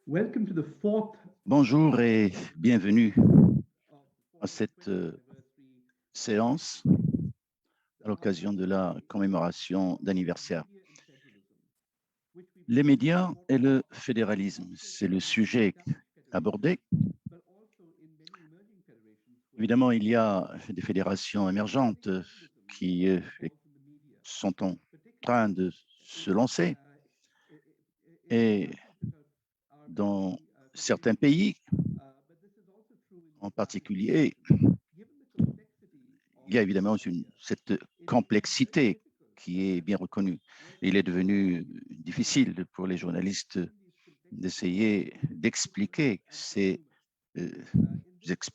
Welcome to the fourth Bonjour et bienvenue uh, à for the cette 20th anniversary séance à l'occasion de la commémoration d'anniversaire. media and federalism, which we Les believe is médias et important le not fédéralisme, just c'est le in sujet established federations, abordé. but also in many emerging federations where Évidemment, il y democracy a des fédérations émergentes federalism qui falls in the media, sont en train particularly de in se lancer in et countries that are dans becoming certains federations. pays But this is also true in en established particulier. federations. Given the complexity of Il y a évidemment media, cette it is very complexité difficult qui est bien as reconnue. Il est working devenu journalists difficile pour les to journalistes explain these complexities d'essayer to citizens d'expliquer and consumers. euh,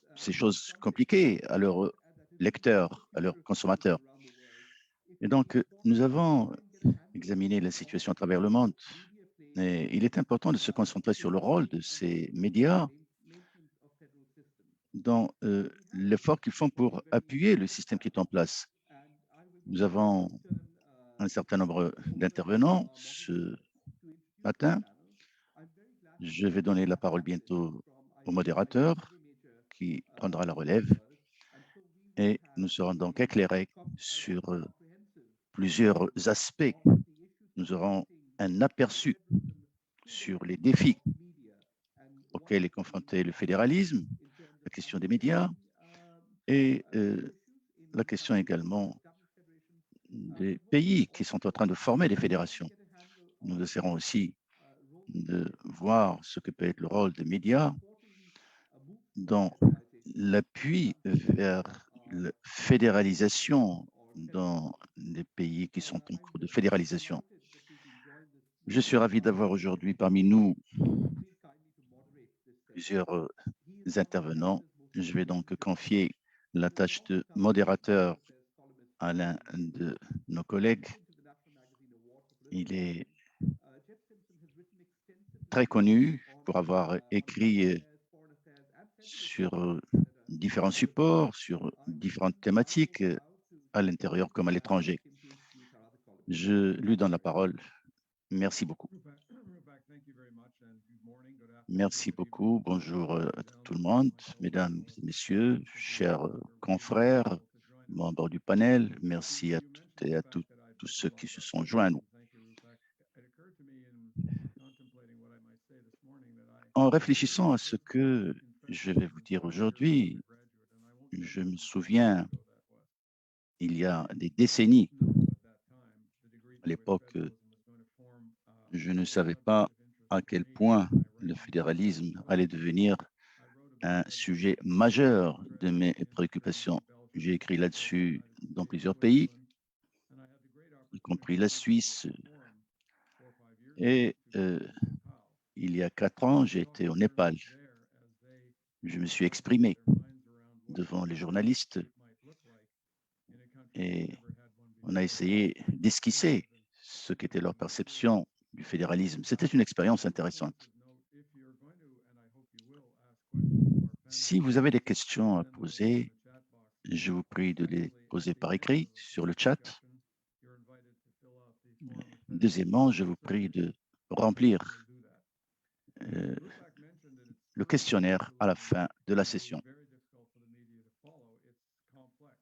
In this ces choses context, compliquées we à look leurs at that history of the lecteurs, à leurs future of media consommateurs. around the world. If Et we donc, nous pause and avons rewind just a few examiné la years of situation à the travers le role monde. media played Et il est important de se concentrer sur in le rôle building de and ces supporting the médias maintenance of federal system. dans We have l'effort qu'ils font three pour very appuyer le distinguished système qui est en panelists, place. and I will Nous be the avons first turn un certain nombre d'intervenants ce moderator to introduce this matin. panel. I'm very glad to Je vais welcome donner la our parole panelists bientôt from, I au think, every modérateur major qui prendra la relève universe, and so we will et nous have serons donc a éclairés sur comprehensive plusieurs aspects. of the issues Nous aurons affecting un aperçu federalism through the sur les lens défis of media and what auxquels est this means confronté le fédéralisme, in terms la of question des médias understanding et issues in la question countries that have également established federations. des But what we will pays qui also sont en do train de former des is to fédérations. get a handle Nous on essaierons the aussi role of de media voir ce que peut être le rôle des in médias supporting moves towards dans federalization in l'appui countries vers that are la federal fédéralisation or dans federalist. les pays qui sont en I'm cours de very much fédéralisation. delighted that we can join this Je suis ravi d'avoir aujourd'hui parmi nous please kindly to moderate this session. plusieurs He is one of intervenants. Canada's most Je vais donc influential confier economists. la He was tâche de long-time foreign modérateur affairs columnist à for l'un the Daily de Mail, nos collègues. recipient to the National Magazine Award for Il Political est Writing. Jeff Simpson has written très extensively connu on pour avoir global écrit affairs, foreign affairs, and federalism sur in Canada différents and abroad. supports, sur I'm différentes therefore thématiques proud to à l'intérieur comme à l'étranger. ask him to introduce our other columnists. Je lui donne la Jeff. parole. Merci beaucoup. Rupak, thank you very much, and good morning, good afternoon, Merci good evening, beaucoup. Bonjour ladies à and tout le gentlemen, monde, my fellow mesdames et panelists. messieurs, Thank you chers for being confrères, able to join us. membres du panel. You, Merci à you toutes mentioned et the à fact that I've tous written ceux a lot qui se about sont joints à nous. federalism. Thank you, Rupak. It occurred to me in contemplating what I might say this morning that En I réfléchissant à ce was involved que in je vais vous federalism dire 20 years as an aujourd'hui, undergraduate, and I won't tell je you me how long souviens, ago that was. il y a des I didn't décennies, know at that time the degree à to which l'époque, federalism was going to form je ne a savais subject pas of interest à for quel me point in my le writing. fédéralisme allait However, devenir I wrote about un sujet federalism majeur in de mes France, in Spain, préoccupations. in Belgium, J'ai écrit in the là-dessus United dans States, plusieurs pays, Switzerland, and I had the great y compris opportunity la just to Suisse. perform 4 or 5 years ago Et to go to Nepal il y a 4 ans, and j'ai talk été to au Népal. journalists there as they Je me suis tried to get exprimé their minds around what the devant les federal journalistes landscape might look like in a country that's et never had one on a before, and essayé frankly, the experience d'esquisser has ce been qu'était leur nothing but great. perception du fédéralisme. C'était une expérience One point intéressante. of note, if you're going to, and I hope you will, ask questions of our Si panelists, vous avez des please questions à send those in poser, the chat box. je vous prie de les Secondly, at poser the par end écrit of sur the le chat. discussion, you're invited to fill out the form of federalism Deuxièmement, je vous prie survey, de and you'll remplir do that. euh, Rupak mentioned in its le first questionnaire à la introduction fin de that la it would be session. very difficult for the media to follow. It's complex.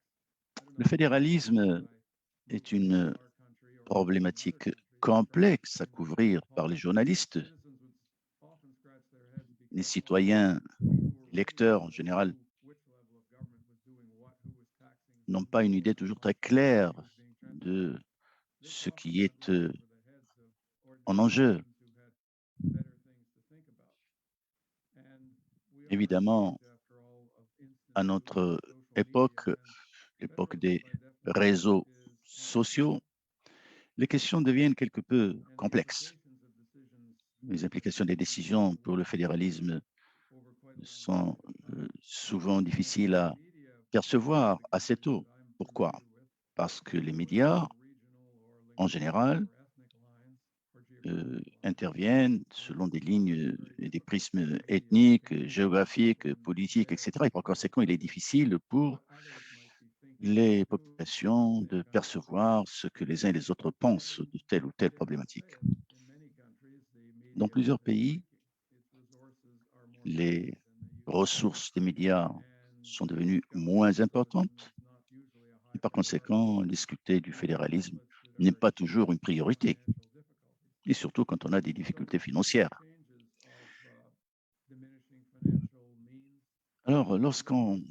I don't Le know if you remember when fédéralisme I moved est to visit une our country or visited in other problématique countries and tried to complexe à explain the couvrir par les Nepal. journalistes. Citizens would often scratch their heads Les because, well, citoyens, we who were writing lecteurs about en this général, knew which level of government was doing what, who was taxing n'ont whom, pas une and idée where the toujours très cost of claire property was being transferred. de This ce often qui got est way over the heads of en ordinary enjeu. citizens who had better things to think about. And we are in the Évidemment, age, after all, of à instantaneous notre social media, époque, and l'époque federalism, des by definition, réseaux is online. sociaux, les questions deviennent quelque peu And the complexes. implications of decisions Les have implications des been décisions pour le unfolding fédéralisme over quite a long sont period of time. souvent And difficiles the à media, from percevoir the assez countries tôt. that I'm Pourquoi? familiar with, Parce que les work along médias, regional or en linguistic général, or ethnic lines or geographic lines. interviennent And selon des it's often lignes very et des difficult for prismes the media to ethniques, convey géographiques, from politiques, their etc. Et par conséquent, il est perspective difficile pour what others might be thinking or les doing in the populations same de country. percevoir ce que les uns et les autres pensent And de telle ou telle I have to say problématique. it, in many countries, the Dans media plusieurs is pays, shrinking. It's les ressources des médias sont devenues moins importantes et par conséquent, discuter du fédéralisme n'est pas toujours une priorité, et surtout quand on a des difficultés financières. Alors, lorsqu'on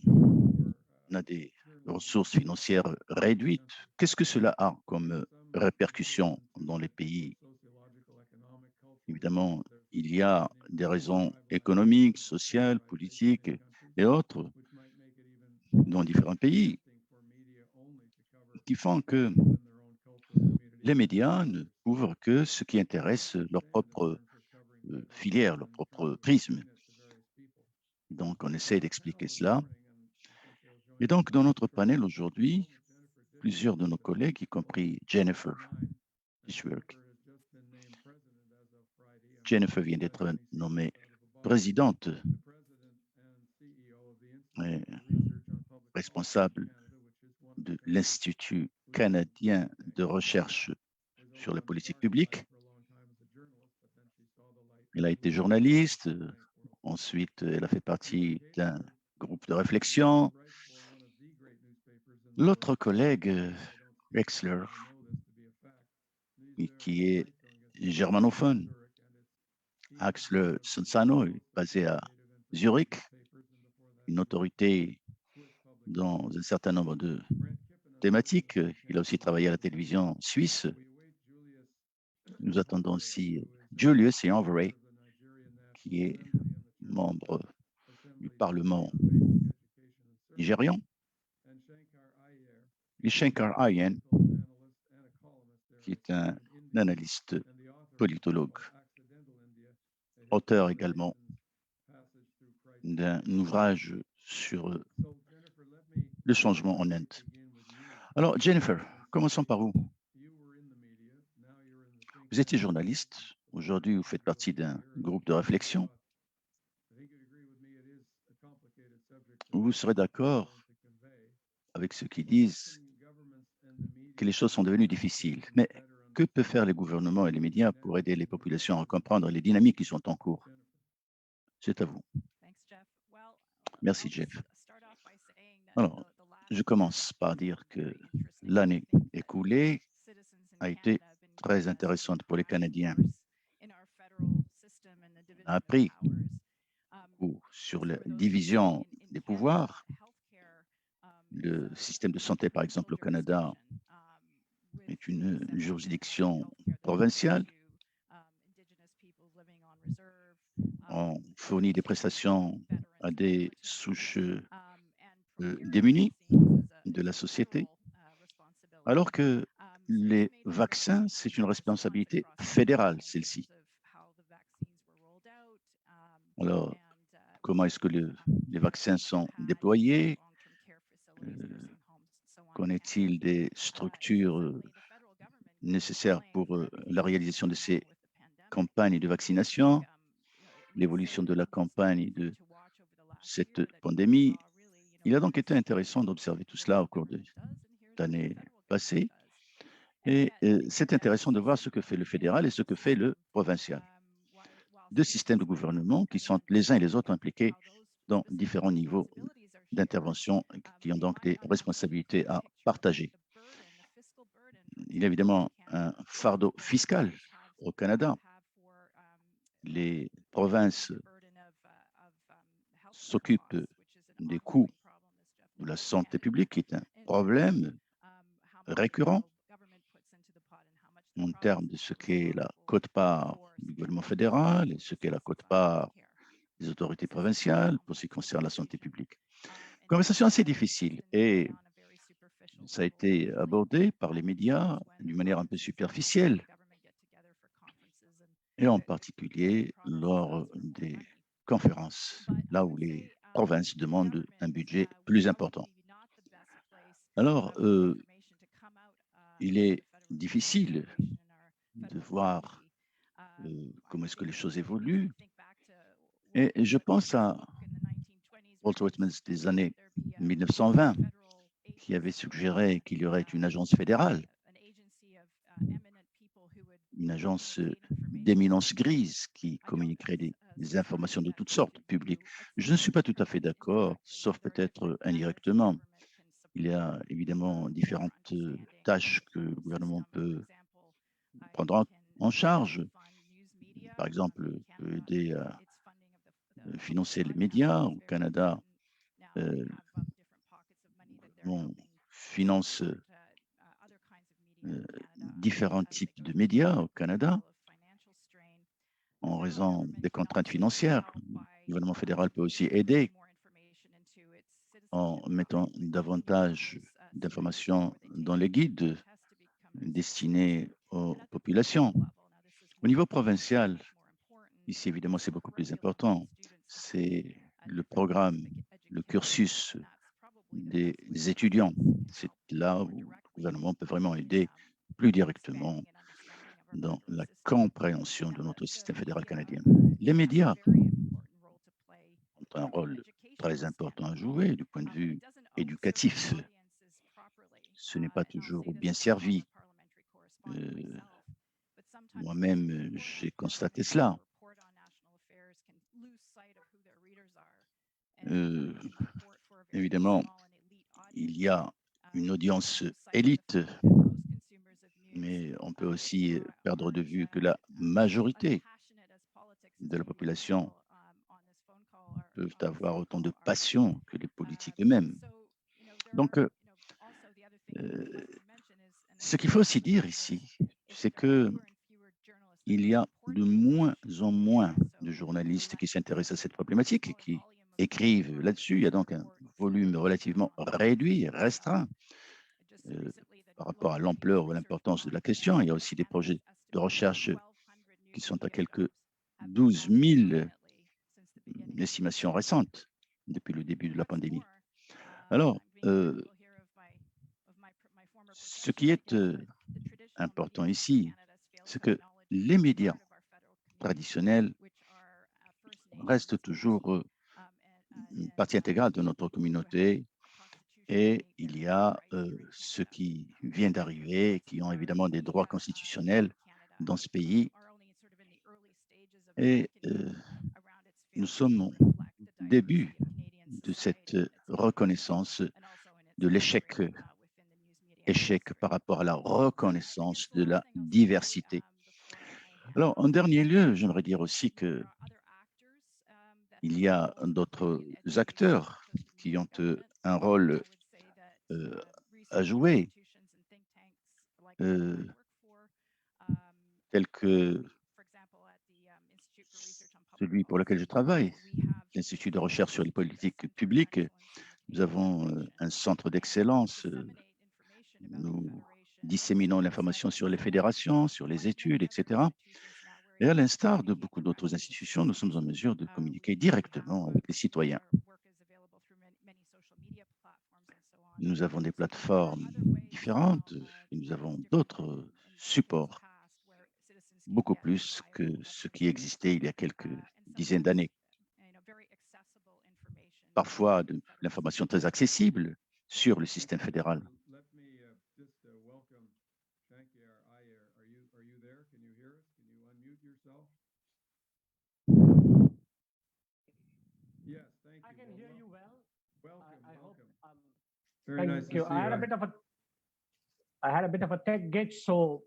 a des ressources financières réduites, qu'est-ce que cela a comme répercussions dans les pays? Évidemment, il y a des raisons économiques, sociales, politiques et autres dans différents pays qui font que les médias ne couvrent que ce qui intéresse leur propre filière, leur propre prisme. Donc, on essaie d'expliquer cela. Et donc, dans notre panel aujourd'hui, plusieurs de nos collègues, y compris Jennifer Fishwork. Jennifer vient d'être nommée présidente et responsable de l'Institut canadien de recherche sur la politique publique. Elle a été journaliste, ensuite elle a fait partie d'un groupe de réflexion. L'autre collègue, Wexler, qui est germanophone, Axel Sonsano, est basé à Zurich, une autorité dans un certain nombre de thématiques. Il a aussi travaillé à la télévision suisse. Nous attendons aussi Julius Eouvray, qui est membre du Parlement nigérian, et Shankar Ayan, qui est un analyste politologue, auteur également d'un ouvrage sur le changement en Inde. Alors, Jennifer, commençons par où? Vous étiez journaliste, aujourd'hui vous faites partie d'un groupe de réflexion. Vous serez d'accord avec ceux qui disent que les choses sont devenues difficiles. Mais que peuvent faire les gouvernements et les médias pour aider les populations à comprendre les dynamiques qui sont en cours? C'est à vous. Merci, Jeff. Alors, je commence par dire que l'année écoulée a été très intéressante pour les Canadiens. On a appris sur la division des pouvoirs. Le système de santé, par exemple, au Canada, est une juridiction provinciale. On fournit des prestations à des souches démunies de la société, alors que les vaccins, c'est une responsabilité fédérale, celle-ci. Alors, comment est-ce que les vaccins sont déployés? Qu'en est-il des structures nécessaires pour la réalisation de ces campagnes de vaccination, l'évolution de la campagne de cette pandémie? Il a donc été intéressant d'observer tout cela au cours de l'année passée. Et c'est intéressant de voir ce que fait le fédéral et ce que fait le provincial. Deux systèmes de gouvernement qui sont les uns et les autres impliqués dans différents niveaux d'intervention, qui ont donc des responsabilités à partager. Il y a évidemment un fardeau fiscal au Canada. Les provinces s'occupent des coûts de la santé publique, qui est un problème récurrent en termes de ce qu'est la quote-part du gouvernement fédéral et ce qu'est la quote-part des autorités provinciales pour ce qui concerne la santé publique. Conversation assez difficile et ça a été abordé par les médias d'une manière un peu superficielle et en particulier lors des conférences, là où les provinces demandent un budget plus important. Alors, il est difficile de voir comment est-ce que les choses évoluent. Et je pense à Walter Whitman des années 1920, qui avait suggéré qu'il y aurait une agence fédérale, une agence d'éminence grise qui communiquerait des des informations de toutes sortes publiques. Je ne suis pas tout à fait d'accord, sauf peut-être indirectement. Il y a évidemment différentes tâches que le gouvernement peut prendre en charge. Par exemple, peut aider à financer les médias. Au Canada, le gouvernement finance différents types de médias au Canada en raison des contraintes financières. Le gouvernement fédéral peut aussi aider en mettant davantage d'informations dans les guides destinés aux populations. Au niveau provincial, ici évidemment c'est beaucoup plus important, c'est le programme, le cursus des étudiants. C'est là où le gouvernement peut vraiment aider plus directement dans la compréhension de notre système fédéral canadien. Les médias ont un rôle très important à jouer du point de vue éducatif. Ce n'est pas toujours bien servi. Moi-même, j'ai constaté cela. Évidemment, il y a une audience élite, mais on peut aussi perdre de vue que la majorité de la population peuvent avoir autant de passion que les politiques eux-mêmes. Donc, ce qu'il faut aussi dire ici, c'est que il y a de moins en moins de journalistes qui s'intéressent à cette problématique et qui écrivent là-dessus. Il y a donc un volume relativement réduit, restreint par rapport à l'ampleur ou à l'importance de la question. Il y a aussi des projets de recherche qui sont à quelques 12 000 estimations récentes depuis le début de la pandémie. Alors, ce qui est important ici, c'est que les médias traditionnels restent toujours une partie intégrale de notre communauté et il y a ceux qui viennent d'arriver, qui ont évidemment des droits constitutionnels dans ce pays. Et nous sommes au début de cette reconnaissance de l'échec par rapport à la reconnaissance de la diversité. Alors, en dernier lieu, j'aimerais dire aussi que il y a d'autres acteurs qui ont un rôle à jouer, tel que celui pour lequel je travaille, l'Institut de recherche sur les politiques publiques. Nous avons un centre d'excellence. Nous disséminons l'information sur les fédérations, sur les études, etc. Et à l'instar de beaucoup d'autres institutions, nous sommes en mesure de communiquer directement avec les citoyens. Nous avons des plateformes différentes et nous avons d'autres supports, beaucoup plus que ce qui existait il y a quelques dizaines d'années. Parfois, de l'information très accessible sur le système fédéral. I can hear you well. I hope. Very nice to Thank you. see you. I had a bit of a tech glitch, so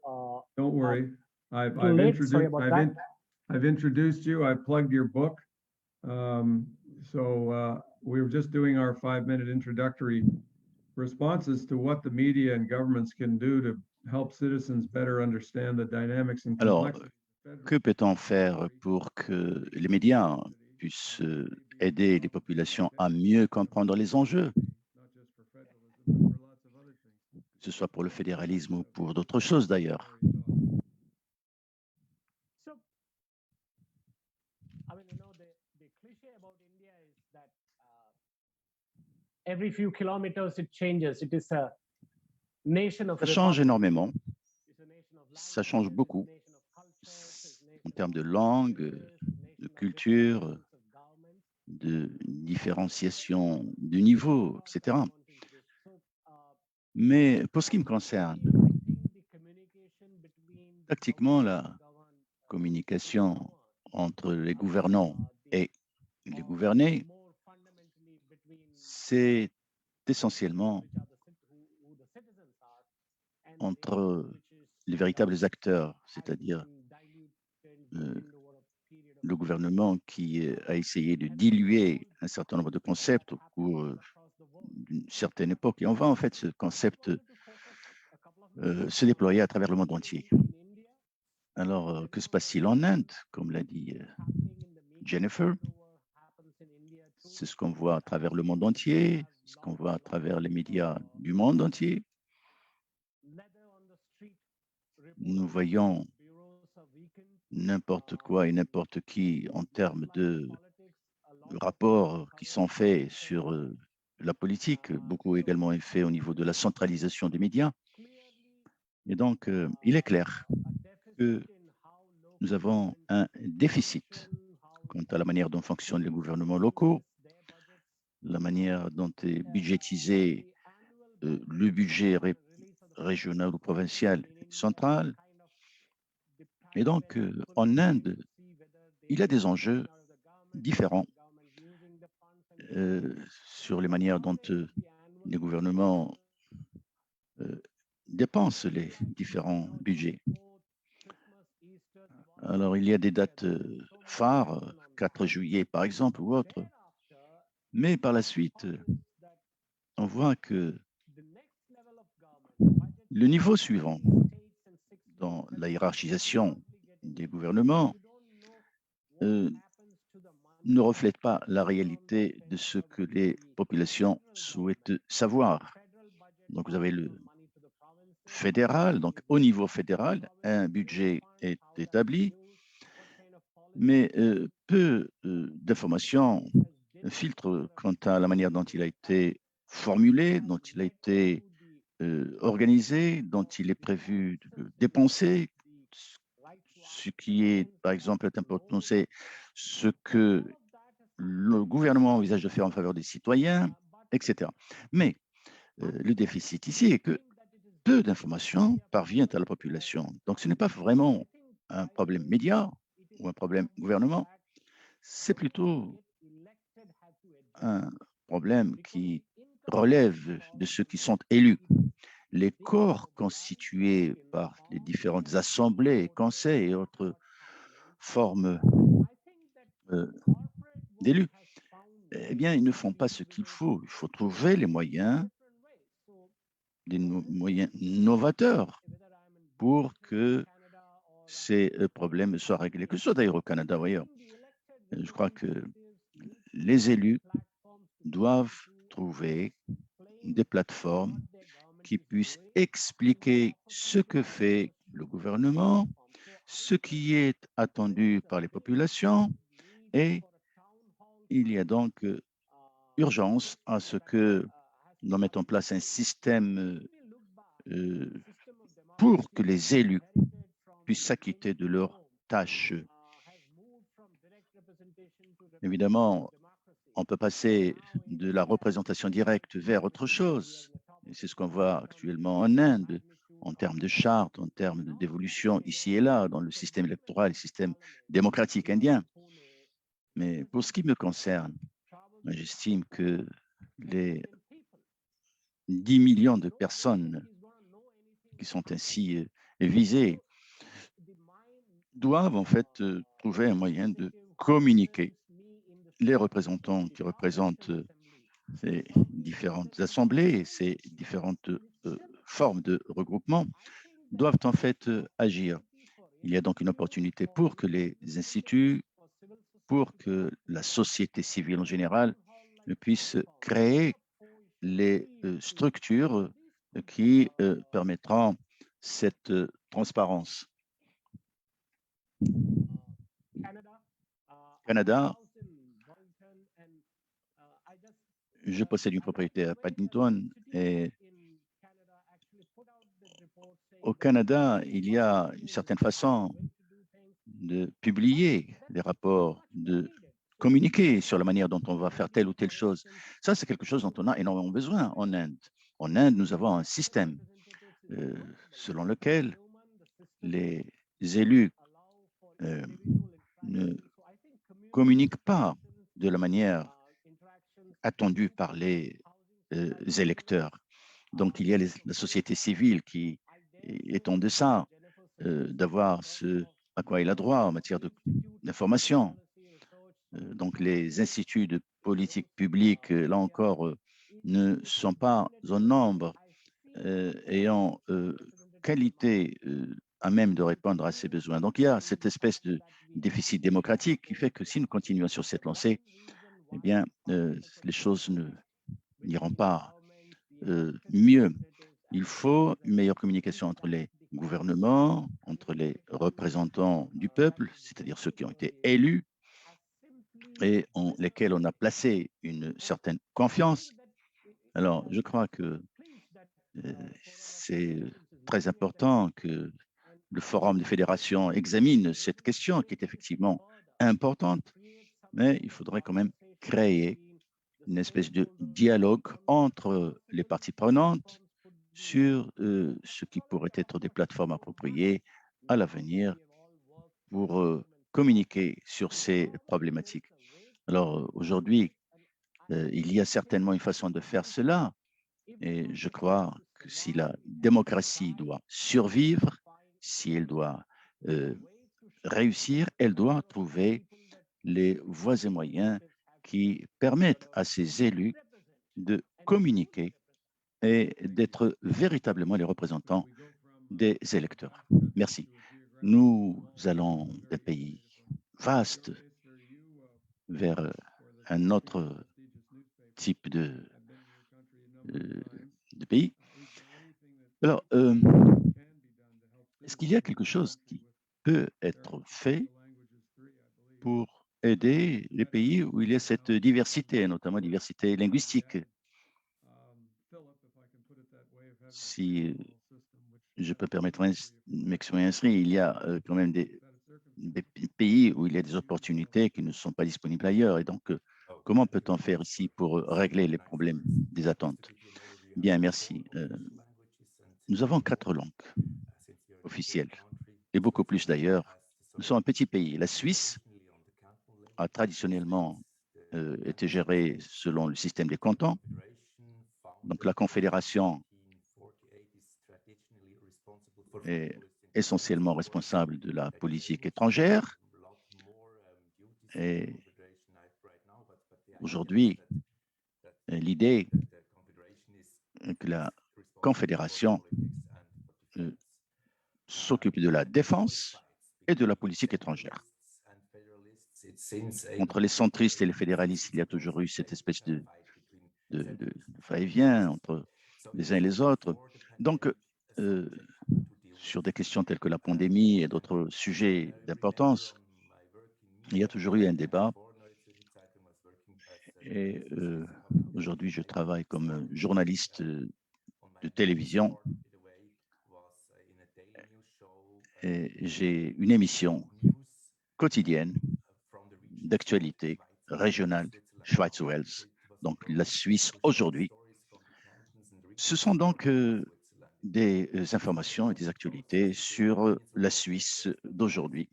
Don't worry. I've too late. Sorry introduced about that. I've introduced you. I've plugged your book. We were just doing our 5-minute introductory responses to what the media and governments can do to help citizens better understand the dynamics and Alors, complexities. que peut-on faire pour que les médias puissent aider les populations à mieux comprendre les enjeux, que ce soit pour le fédéralisme ou pour d'autres choses d'ailleurs? So, I mean, the cliché about India is that every few kilometers it changes. It is a nation of Ça change republics. énormément, It's a nation of ça change languages, beaucoup it's a nation of cultures, it's a en nation termes de of langue, languages, it's a de nation of culture, different kinds of governments. de différenciation du niveau, etc. So, Mais pour ce qui me concerne, directing the communication between the tactiquement, government la and governed communication entre les gouvernants et les gouvernés, c'est essentiellement entre les véritables acteurs, c'est-à-dire le gouvernement qui a essayé de diluer un certain nombre de concepts au cours d'une certaine époque. Et on voit en fait ce concept se déployer à travers le monde entier. Alors, que se passe-t-il en Inde, comme l'a dit Jennifer? C'est ce qu'on voit à travers le monde entier, ce qu'on voit à travers les médias du monde entier. Nous voyons n'importe quoi et n'importe qui en termes de rapports qui sont faits sur la politique. Beaucoup également est fait au niveau de la centralisation des médias. Et donc, il est clair que nous avons un déficit quant à la manière dont fonctionnent les gouvernements locaux, la manière dont est budgétisé le budget régional ou provincial et central. Et donc, en Inde, il y a des enjeux différents sur les manières dont les gouvernements dépensent les différents budgets. Alors, il y a des dates phares, 4 juillet par exemple ou autre, mais par la suite, on voit que le niveau suivant dans la hiérarchisation des gouvernements ne reflète pas la réalité de ce que les populations souhaitent savoir. Donc, vous avez le fédéral, donc au niveau fédéral, un budget est établi, mais peu d'informations filtrent quant à la manière dont il a été formulé, dont il a été organisé, dont il est prévu de dépenser. Ce qui est, par exemple, important, c'est ce que le gouvernement envisage de faire en faveur des citoyens, etc. Mais le déficit ici est que peu d'informations parviennent à la population. Donc, ce n'est pas vraiment un problème média ou un problème gouvernement, c'est plutôt un problème qui relève de ceux qui sont élus. Les corps constitués par les différentes assemblées, conseils et autres formes d'élus, eh bien, ils ne font pas ce qu'il faut. Il faut trouver les moyens, des moyens novateurs pour que ces problèmes soient réglés, que ce soit d'ailleurs au Canada ou ailleurs. Je crois que les élus doivent trouver des plateformes qui puissent expliquer ce que fait le gouvernement, ce qui est attendu par les populations, et il y a donc urgence à ce que l'on mette en place un système pour que les élus puissent s'acquitter de leurs tâches. Évidemment, on peut passer de la représentation directe vers autre chose. Et c'est ce qu'on voit actuellement en Inde, en termes de charte, en termes d'évolution ici et là, dans le système électoral, le système démocratique indien. Mais pour ce qui me concerne, j'estime que les 10 millions de personnes qui sont ainsi visées doivent en fait trouver un moyen de communiquer. Les représentants qui représentent ces différentes assemblées et ces différentes formes de regroupement doivent en fait agir. Il y a donc une opportunité pour que les instituts, pour que la société civile en général puisse créer les structures qui permettront cette transparence. Canada, je possède une propriété à Paddington et au Canada, il y a une certaine façon de publier les rapports, de communiquer sur la manière dont on va faire telle ou telle chose. Ça, c'est quelque chose dont on a énormément besoin en Inde. En Inde, nous avons un système selon lequel les élus ne communiquent pas de la manière attendue par les électeurs. Donc, il y a la société civile qui est en deçà d'avoir ce à quoi il a droit en matière d'information. Donc, les instituts de politique publique, là encore, ne sont pas en nombre ayant qualité à même de répondre à ces besoins. Donc, il y a cette espèce de déficit démocratique qui fait que si nous continuons sur cette lancée, eh bien, les choses n'iront pas mieux. Il faut une meilleure communication entre les gouvernements, entre les représentants du peuple, c'est-à-dire ceux qui ont été élus et en lesquels on a placé une certaine confiance. Alors, je crois que c'est très important que le Forum des fédérations examine cette question qui est effectivement importante, mais il faudrait quand même créer une espèce de dialogue entre les parties prenantes sur ce qui pourrait être des plateformes appropriées à l'avenir pour communiquer sur ces problématiques. Alors aujourd'hui, il y a certainement une façon de faire cela et je crois que si la démocratie doit survivre, si elle doit réussir, elle doit trouver les voies et moyens qui permettent à ces élus de communiquer et d'être véritablement les représentants des électeurs. Merci. Nous allons d'un pays vaste vers un autre type de pays. Alors, est-ce qu'il y a quelque chose qui peut être fait pour aider les pays où il y a cette diversité, notamment diversité linguistique? Si je peux permettre de m'exprimer ainsi, il y a quand même des pays où il y a des opportunités qui ne sont pas disponibles ailleurs. Et donc, comment peut-on faire ici pour régler les problèmes des attentes? Bien, merci. Nous avons 4 langues officielles, et beaucoup plus d'ailleurs. Nous sommes un petit pays. La Suisse a traditionnellement été gérée selon le système des cantons. Donc, la Confédération est essentiellement responsable de la politique étrangère. Et aujourd'hui, l'idée est que la Confédération s'occupe de la défense et de la politique étrangère. Entre les centristes et les fédéralistes, il y a toujours eu cette espèce de va-et-vient entre les uns et les autres. Donc, sur des questions telles que la pandémie et d'autres sujets d'importance, il y a toujours eu un débat. Et aujourd'hui, je travaille comme journaliste de télévision et j'ai une émission quotidienne d'actualité régionale Schweiz-Wales, donc la Suisse aujourd'hui. Ce sont donc des informations et des actualités sur la Suisse d'aujourd'hui,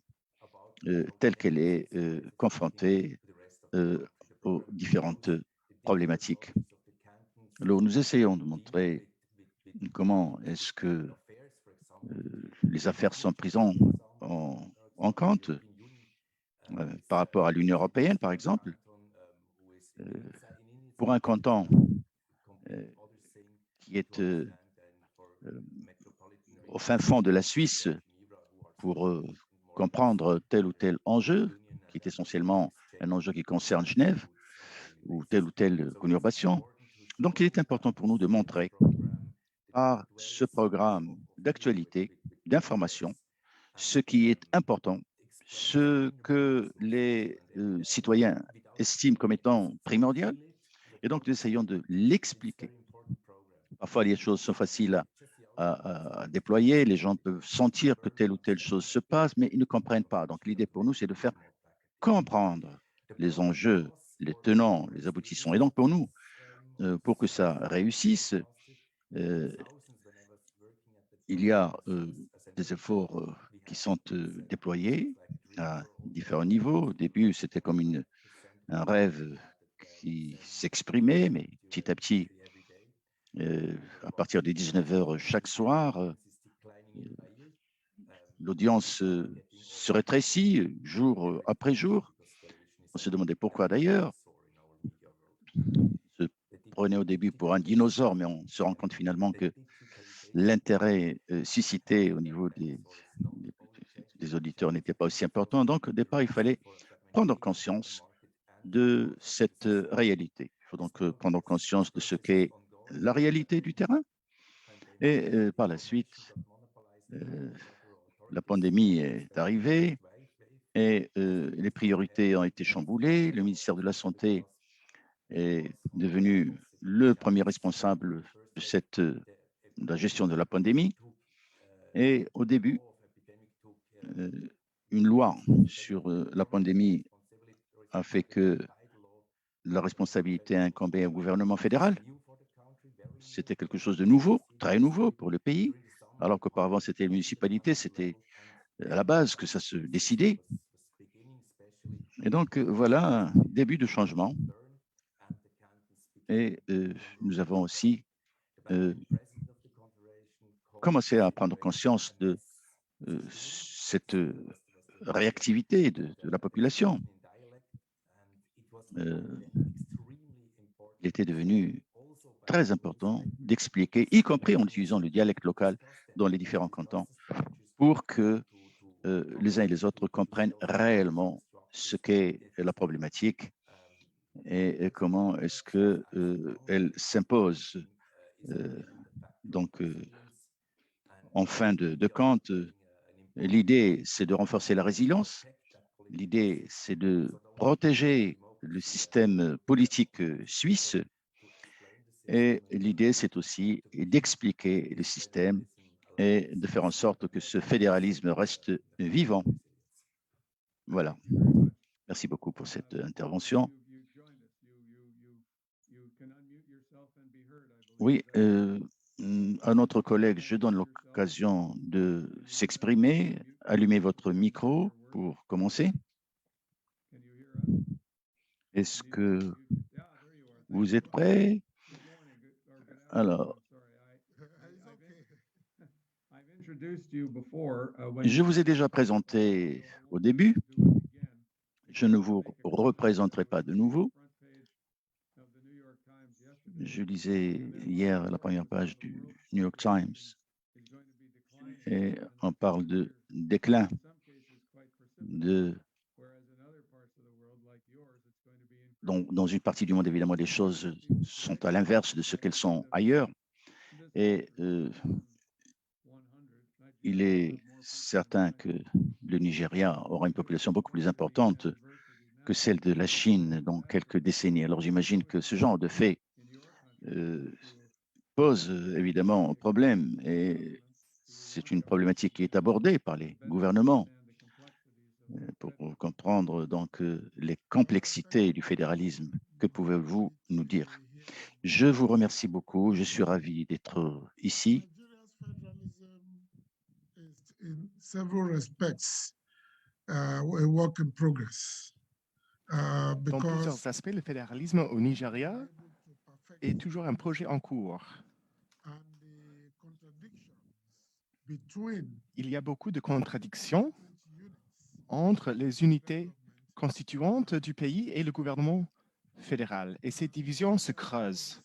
telle qu'elle est confrontée aux différentes problématiques. Alors, nous essayons de montrer comment est-ce que les affaires sont prises en compte par rapport à l'Union européenne, par exemple. Pour un canton qui est au fin fond de la Suisse, pour comprendre tel ou tel enjeu, qui est essentiellement un enjeu qui concerne Genève, ou telle conurbation. Donc, il est important pour nous de montrer par ce programme d'actualité, d'information, ce qui est important, ce que les citoyens estiment comme étant primordial, et donc nous essayons de l'expliquer. Parfois, les choses sont faciles à déployer, les gens peuvent sentir que telle ou telle chose se passe, mais ils ne comprennent pas. Donc, l'idée pour nous, c'est de faire comprendre les enjeux, les tenants, les aboutissants. Et donc, pour nous, pour que ça réussisse, il y a des efforts qui sont déployés à différents niveaux. Au début, c'était comme un rêve qui s'exprimait, mais petit à petit, à partir de 19 h chaque soir, l'audience se rétrécit jour après jour. On se demandait pourquoi d'ailleurs. On se prenait au début pour un dinosaure, mais on se rend compte finalement que l'intérêt suscité au niveau des auditeurs n'était pas aussi important. Donc, au départ, il fallait prendre conscience de cette réalité. Il faut donc prendre conscience de ce qu'est la réalité du terrain. Et par la suite, la pandémie est arrivée et les priorités ont été chamboulées. Le ministère de la Santé est devenu le premier responsable de la gestion de la pandémie. Et au début, une loi sur la pandémie a fait que la responsabilité incombait au gouvernement fédéral. C'était quelque chose de nouveau, très nouveau pour le pays, alors qu'auparavant, c'était les municipalités, c'était à la base que ça se décidait. Et donc, voilà un début de changement. Et nous avons aussi commencé à prendre conscience de cette réactivité de la population. Il était devenu très important d'expliquer, y compris en utilisant le dialecte local dans les différents cantons, pour que les uns et les autres comprennent réellement ce qu'est la problématique et comment est-ce qu'elle s'impose. Donc, en fin de compte, l'idée, c'est de renforcer la résilience. L'idée, c'est de protéger le système politique suisse. Et l'idée, c'est aussi d'expliquer le système et de faire en sorte que ce fédéralisme reste vivant. Voilà. Merci beaucoup pour cette intervention. Oui, à notre collègue, je donne l'occasion de s'exprimer. Allumez votre micro pour commencer. Est-ce que vous êtes prêts? Alors, je vous ai déjà présenté au début. Je ne vous représenterai pas de nouveau. Je lisais hier la première page du New York Times et on parle de déclin dans une partie du monde, évidemment, les choses sont à l'inverse de ce qu'elles sont ailleurs. Et il est certain que le Nigeria aura une population beaucoup plus importante que celle de la Chine dans quelques décennies. Alors j'imagine que ce genre de fait pose évidemment un problème et c'est une problématique qui est abordée par les gouvernements pour comprendre donc les complexités du fédéralisme. Que pouvez-vous nous dire? Je vous remercie beaucoup. Je suis ravi d'être ici. In several respects, a work in progress. Dans plusieurs aspects, le fédéralisme au Nigeria est toujours un projet en cours. Il y a beaucoup de contradictions entre les unités constituantes du pays et le gouvernement fédéral, et ces divisions se creusent.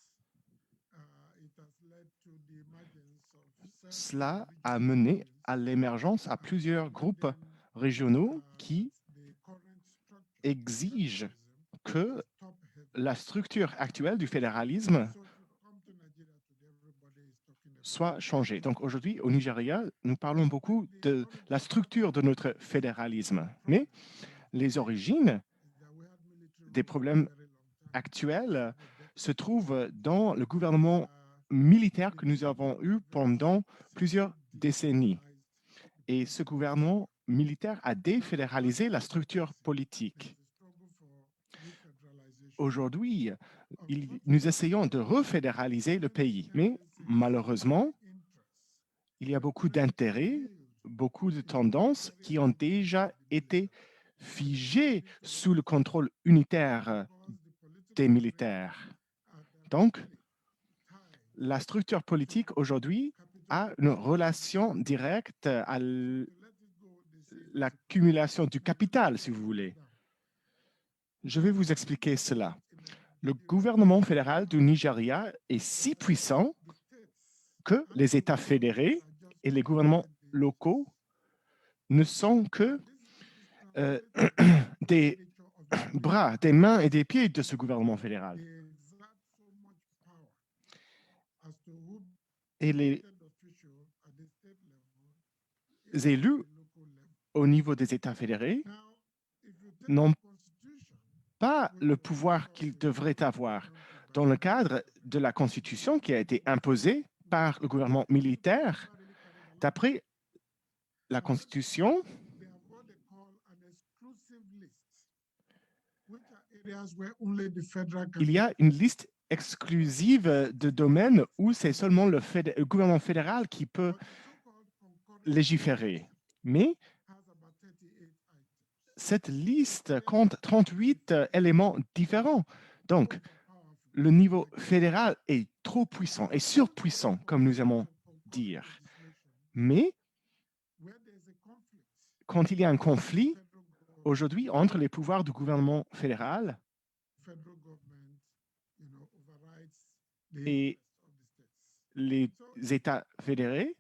Cela a mené à l'émergence à plusieurs groupes régionaux qui exigent que la structure actuelle du fédéralisme soit changée. Donc aujourd'hui, au Nigeria, nous parlons beaucoup de la structure de notre fédéralisme, mais les origines des problèmes actuels se trouvent dans le gouvernement militaire que nous avons eu pendant plusieurs décennies. Et ce gouvernement militaire a défédéralisé la structure politique. Aujourd'hui, nous essayons de refédéraliser le pays, mais malheureusement, il y a beaucoup d'intérêts, beaucoup de tendances qui ont déjà été figées sous le contrôle unitaire des militaires. Donc, la structure politique aujourd'hui a une relation directe à l'accumulation du capital, si vous voulez. Je vais vous expliquer cela. Le gouvernement fédéral du Nigeria est si puissant que les États fédérés et les gouvernements locaux ne sont que des bras, des mains et des pieds de ce gouvernement fédéral. Et les élus au niveau des États fédérés n'ont pas le pouvoir qu'ils devraient avoir dans le cadre de la Constitution qui a été imposée par le gouvernement militaire. D'après la Constitution, il y a une liste exclusive de domaines où c'est seulement le gouvernement fédéral qui peut légiférer. Mais cette liste compte 38 éléments différents. Donc, le niveau fédéral est trop puissant et surpuissant, comme nous aimons dire. Mais quand il y a un conflit aujourd'hui entre les pouvoirs du gouvernement fédéral et les États fédérés,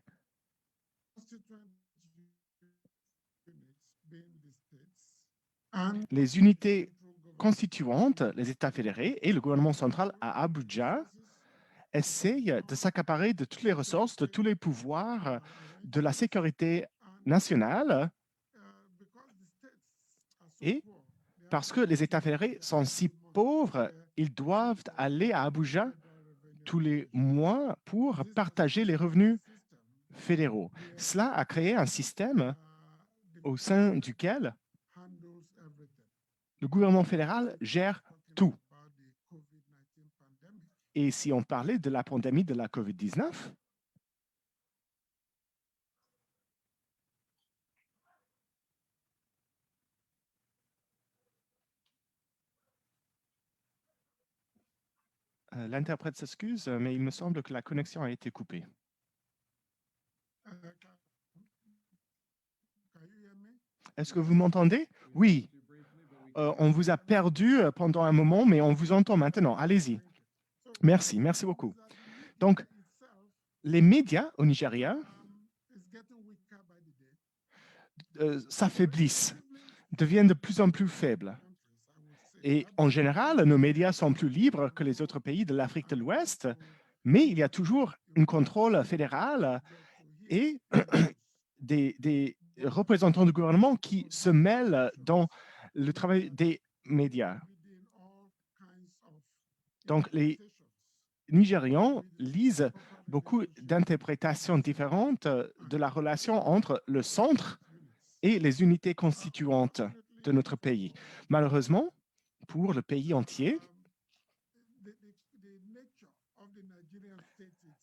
les unités constituantes, les États fédérés et le gouvernement central à Abuja essayent de s'accaparer de toutes les ressources, de tous les pouvoirs de la sécurité nationale. Et parce que les États fédérés sont si pauvres, ils doivent aller à Abuja tous les mois pour partager les revenus fédéraux. Cela a créé un système au sein duquel le gouvernement fédéral gère tout. Et si on parlait de la pandémie de la COVID-19, l'interprète s'excuse, mais il me semble que la connexion a été coupée. Est-ce que vous m'entendez? Oui. On vous a perdu pendant un moment, mais on vous entend maintenant. Allez-y. Merci, merci beaucoup. Donc, les médias au Nigeria s'affaiblissent, deviennent de plus en plus faibles. Et en général, nos médias sont plus libres que les autres pays de l'Afrique de l'Ouest, mais il y a toujours un contrôle fédéral et des représentants du gouvernement qui se mêlent dans le travail des médias. Donc, les Nigérians lisent beaucoup d'interprétations différentes de la relation entre le centre et les unités constituantes de notre pays. Malheureusement, pour le pays entier,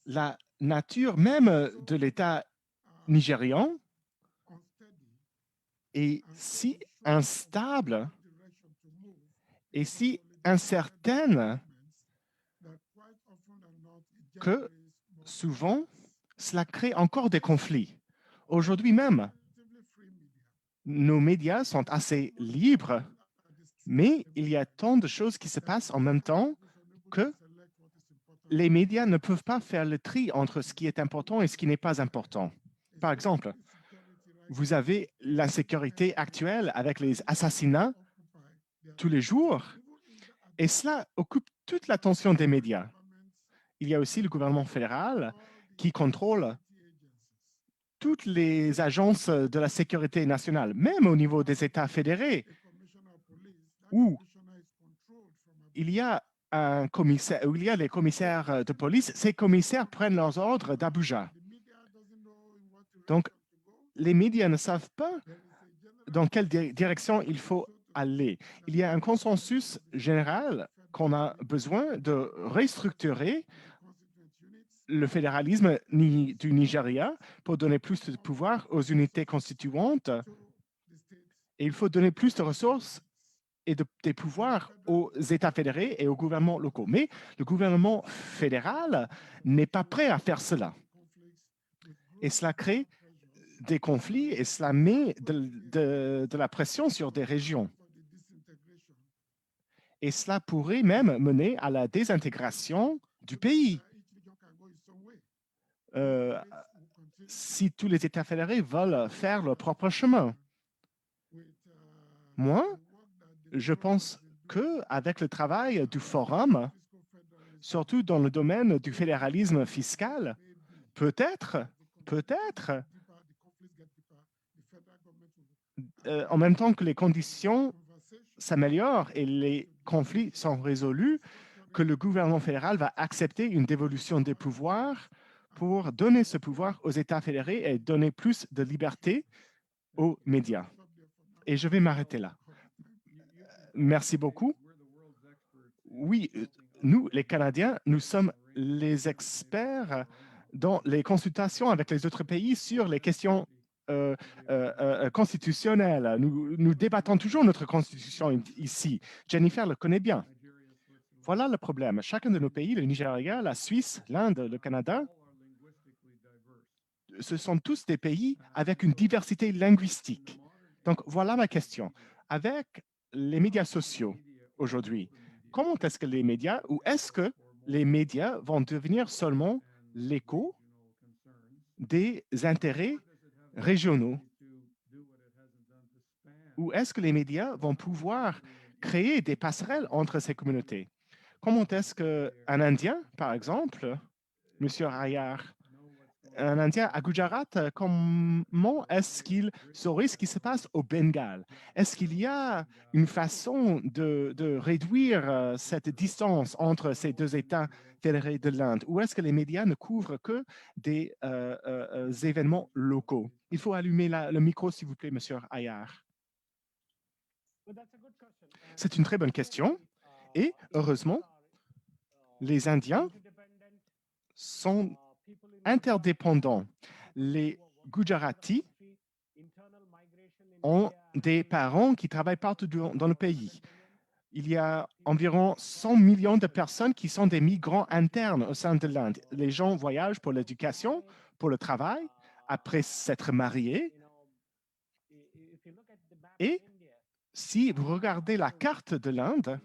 la nature même de l'État nigérian est si instable et si incertaine que souvent, cela crée encore des conflits. Aujourd'hui même, nos médias sont assez libres, mais il y a tant de choses qui se passent en même temps que les médias ne peuvent pas faire le tri entre ce qui est important et ce qui n'est pas important. Par exemple, vous avez l'insécurité actuelle avec les assassinats tous les jours, et cela occupe toute l'attention des médias. Il y a aussi le gouvernement fédéral qui contrôle toutes les agences de la sécurité nationale, même au niveau des États fédérés, où il y a un commissaire, où il y a les commissaires de police. Ces commissaires prennent leurs ordres d'Abuja. Donc, les médias ne savent pas dans quelle direction il faut aller. Il y a un consensus général qu'on a besoin de restructurer le fédéralisme du Nigeria pour donner plus de pouvoir aux unités constituantes. Et il faut donner plus de ressources et des pouvoirs aux États fédérés et aux gouvernements locaux. Mais le gouvernement fédéral n'est pas prêt à faire cela. Et cela crée des conflits et cela met de la pression sur des régions. Et cela pourrait même mener à la désintégration du pays. Si tous les États fédérés veulent faire leur propre chemin. Moi, je pense qu'avec le travail du forum, surtout dans le domaine du fédéralisme fiscal, peut-être, en même temps que les conditions s'améliorent et les conflits sont résolus, que le gouvernement fédéral va accepter une dévolution des pouvoirs pour donner ce pouvoir aux États fédérés et donner plus de liberté aux médias. Et je vais m'arrêter là. Merci beaucoup. Oui, nous, les Canadiens, nous sommes les experts dans les consultations avec les autres pays sur les questions constitutionnelles. Nous débattons toujours notre constitution ici. Jennifer le connaît bien. Voilà le problème. Chacun de nos pays, le Nigeria, la Suisse, l'Inde, le Canada, ce sont tous des pays avec une diversité linguistique. Donc, voilà ma question. Avec les médias sociaux aujourd'hui, comment est-ce que les médias, ou est-ce que les médias vont devenir seulement l'écho des intérêts régionaux? Ou est-ce que les médias vont pouvoir créer des passerelles entre ces communautés? Comment est-ce qu'un Indien, par exemple, M. Ayar, un Indien à Gujarat, comment est-ce qu'il saurait ce qui se passe au Bengale? Est-ce qu'il y a une façon de réduire cette distance entre ces deux États fédérés de l'Inde? Ou est-ce que les médias ne couvrent que des événements locaux? Il faut allumer le micro, s'il vous plaît, Monsieur Ayar. C'est une très bonne question. Et heureusement, les Indiens sont interdépendants. Les Gujaratis ont des parents qui travaillent partout dans le pays. Il y a environ 100 millions de personnes qui sont des migrants internes au sein de l'Inde. Les gens voyagent pour l'éducation, pour le travail, après s'être mariés. Et si vous regardez la carte de l'Inde,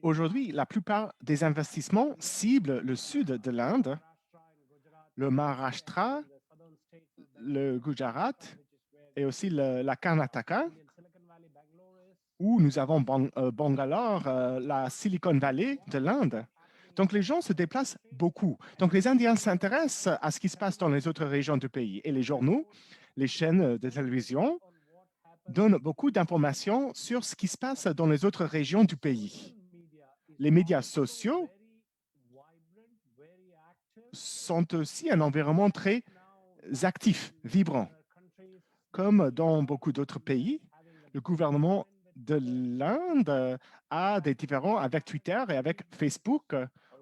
aujourd'hui, la plupart des investissements ciblent le sud de l'Inde, le Maharashtra, le Gujarat et aussi la Karnataka, où nous avons Bangalore, la Silicon Valley de l'Inde. Donc, les gens se déplacent beaucoup. Donc, les Indiens s'intéressent à ce qui se passe dans les autres régions du pays. Et les journaux, les chaînes de télévision donnent beaucoup d'informations sur ce qui se passe dans les autres régions du pays. Les médias sociaux sont aussi un environnement très actif, vibrant. Comme dans beaucoup d'autres pays, le gouvernement de l'Inde a des différends avec Twitter et avec Facebook.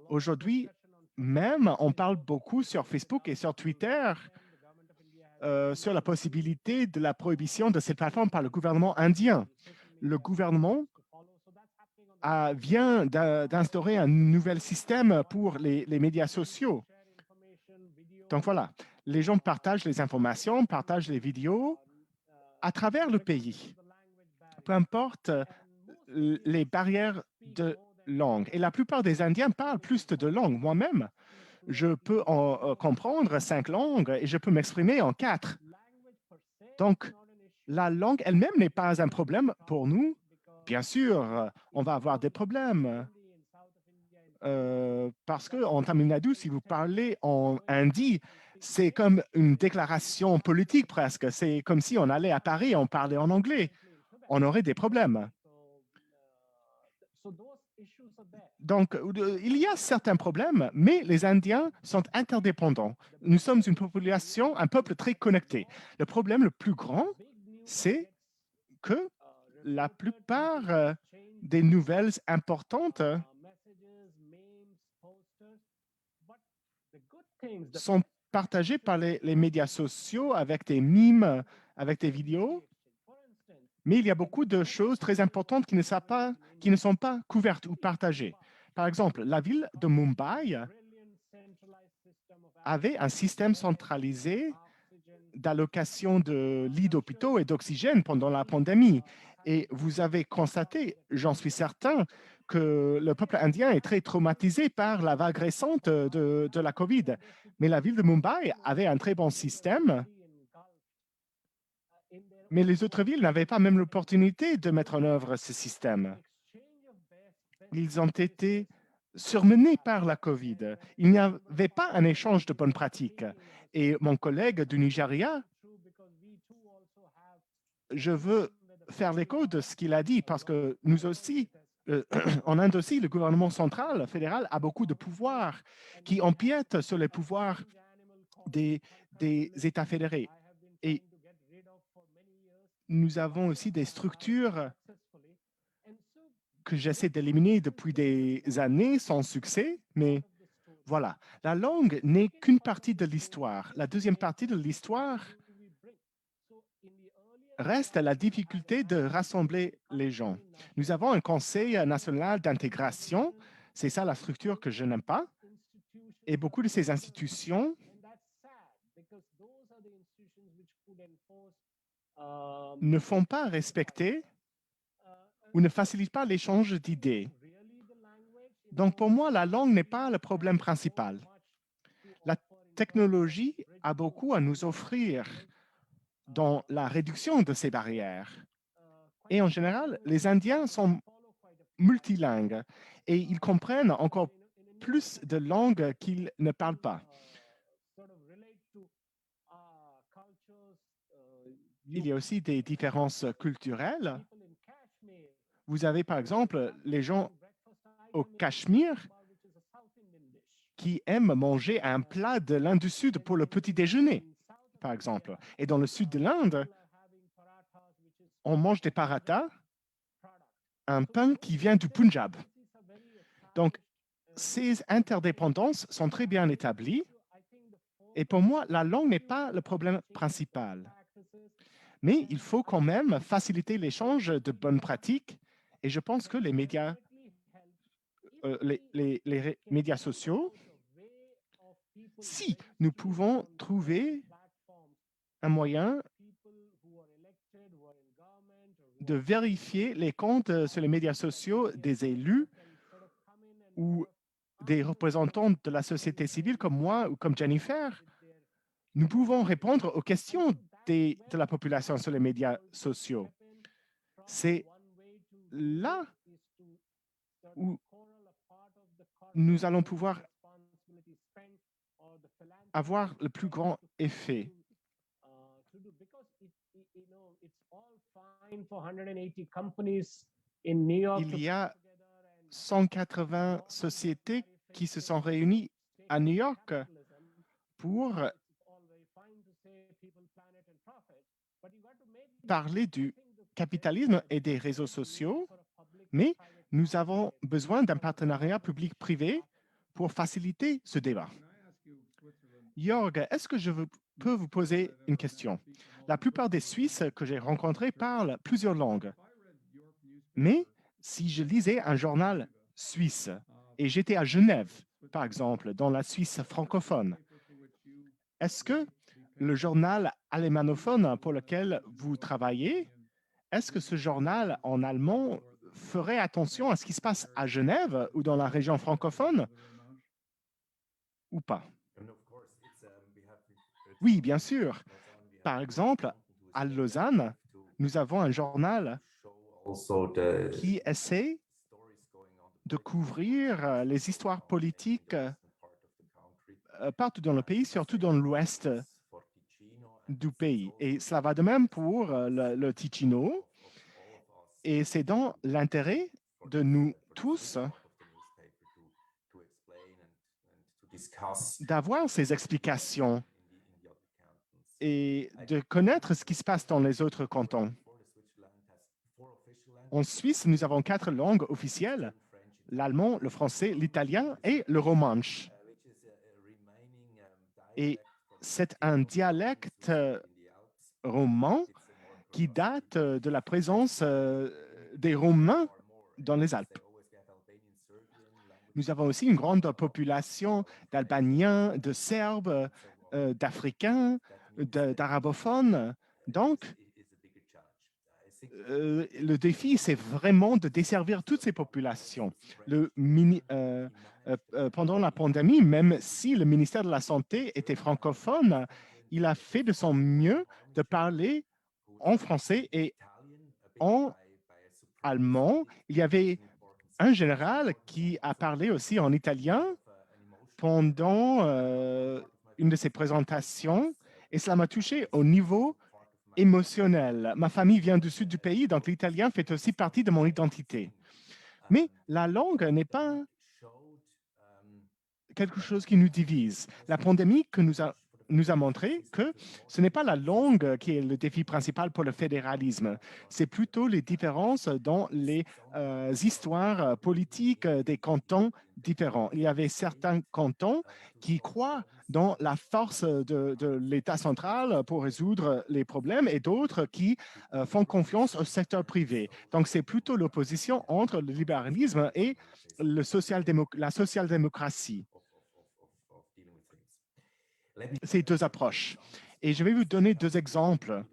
Aujourd'hui, même, on parle beaucoup sur Facebook et sur Twitter sur la possibilité de la prohibition de cette plateforme par le gouvernement indien. Le gouvernement vient d'instaurer un nouvel système pour les médias sociaux. Donc voilà, les gens partagent les informations, partagent les vidéos à travers le pays, peu importe les barrières de langue. Et la plupart des Indiens parlent plus de langues. Moi-même, je peux en comprendre 5 langues et je peux m'exprimer en 4. Donc, la langue elle-même n'est pas un problème pour nous. Bien sûr, on va avoir des problèmes. Parce qu'en Tamil Nadu, si vous parlez en hindi, c'est comme une déclaration politique presque. C'est comme si on allait à Paris et on parlait en anglais. On aurait des problèmes. Donc, il y a certains problèmes, mais les Indiens sont interdépendants. Nous sommes une population, un peuple très connecté. Le problème le plus grand, c'est que la plupart des nouvelles importantes sont partagés par les médias sociaux avec des mimes, avec des vidéos. Mais il y a beaucoup de choses très importantes qui ne sont pas couvertes ou partagées. Par exemple, la ville de Mumbai avait un système centralisé d'allocation de lits d'hôpitaux et d'oxygène pendant la pandémie. Et vous avez constaté, j'en suis certain, que le peuple indien est très traumatisé par la vague récente de la COVID. Mais la ville de Mumbai avait un très bon système. Mais les autres villes n'avaient pas même l'opportunité de mettre en œuvre ce système. Ils ont été surmenés par la COVID. Il n'y avait pas un échange de bonnes pratiques. Et mon collègue du Nigeria, je veux faire l'écho de ce qu'il a dit parce que nous aussi, en Inde aussi, le gouvernement central, fédéral, a beaucoup de pouvoirs qui empiètent sur les pouvoirs des États fédérés. Et nous avons aussi des structures que j'essaie d'éliminer depuis des années sans succès, mais voilà. La langue n'est qu'une partie de l'histoire. La deuxième partie de l'histoire reste la difficulté de rassembler les gens. Nous avons un Conseil national d'intégration, c'est ça la structure que je n'aime pas, et beaucoup de ces institutions ne font pas respecter ou ne facilitent pas l'échange d'idées. Donc, pour moi, la langue n'est pas le problème principal. La technologie a beaucoup à nous offrir dans la réduction de ces barrières. Et en général, les Indiens sont multilingues et ils comprennent encore plus de langues qu'ils ne parlent pas. Il y a aussi des différences culturelles. Vous avez par exemple les gens au Cachemire qui aiment manger un plat de l'Inde du Sud pour le petit déjeuner, par exemple. Et dans le sud de l'Inde, on mange des parathas, un pain qui vient du Punjab. Donc, ces interdépendances sont très bien établies. Et pour moi, la langue n'est pas le problème principal. Mais il faut quand même faciliter l'échange de bonnes pratiques. Et je pense que les médias sociaux, si nous pouvons trouver un moyen de vérifier les comptes sur les médias sociaux des élus ou des représentants de la société civile comme moi ou comme Jennifer, nous pouvons répondre aux questions de la population sur les médias sociaux. C'est là où nous allons pouvoir avoir le plus grand effet. Il y a 180 sociétés qui se sont réunies à New York pour parler du capitalisme et des réseaux sociaux, mais nous avons besoin d'un partenariat public-privé pour faciliter ce débat. Jörg, est-ce que je peux vous poser une question? La plupart des Suisses que j'ai rencontrés parlent plusieurs langues. Mais si je lisais un journal suisse et j'étais à Genève, par exemple, dans la Suisse francophone, est-ce que le journal alémanophone pour lequel vous travaillez, est-ce que ce journal en allemand ferait attention à ce qui se passe à Genève ou dans la région francophone ou pas? Oui, bien sûr. Par exemple, à Lausanne, nous avons un journal qui essaie de couvrir les histoires politiques partout dans le pays, surtout dans l'ouest du pays. Et cela va de même pour le Ticino. Et c'est dans l'intérêt de nous tous d'avoir ces explications et de connaître ce qui se passe dans les autres cantons. En Suisse, nous avons 4 langues officielles, l'allemand, le français, l'italien et le romanche. Et c'est un dialecte roman qui date de la présence des Romains dans les Alpes. Nous avons aussi une grande population d'Albaniens, de Serbes, d'Africains, d'arabophones. Donc, le défi, c'est vraiment de desservir toutes ces populations. Pendant la pandémie, même si le ministère de la Santé était francophone, il a fait de son mieux de parler en français et en allemand. Il y avait un général qui a parlé aussi en italien pendant une de ses présentations et cela m'a touché au niveau émotionnel. Ma famille vient du sud du pays, donc l'italien fait aussi partie de mon identité. Mais la langue n'est pas quelque chose qui nous divise. La pandémie nous a montré que ce n'est pas la langue qui est le défi principal pour le fédéralisme, c'est plutôt les différences dans les histoires politiques des cantons différents. Il y avait certains cantons qui croient dans la force de l'État central pour résoudre les problèmes et d'autres qui font confiance au secteur privé. Donc, c'est plutôt l'opposition entre le libéralisme et la social-démocratie. Ces deux approches. Et je vais vous donner deux exemples.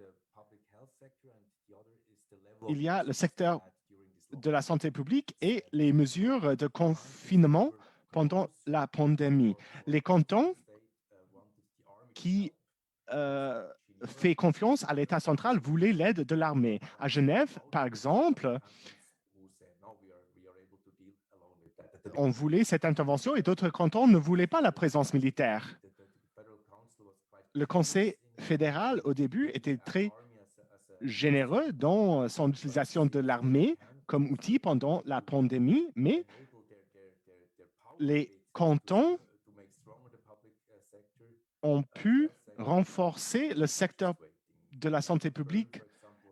Il y a le secteur de la santé publique et les mesures de confinement pendant la pandémie. Les cantons qui fait confiance à l'État central voulaient l'aide de l'armée. À Genève, par exemple, on voulait cette intervention et d'autres cantons ne voulaient pas la présence militaire. Le Conseil fédéral, au début, était très généreux dans son utilisation de l'armée comme outil pendant la pandémie, mais les cantons ont pu renforcer le secteur de la santé publique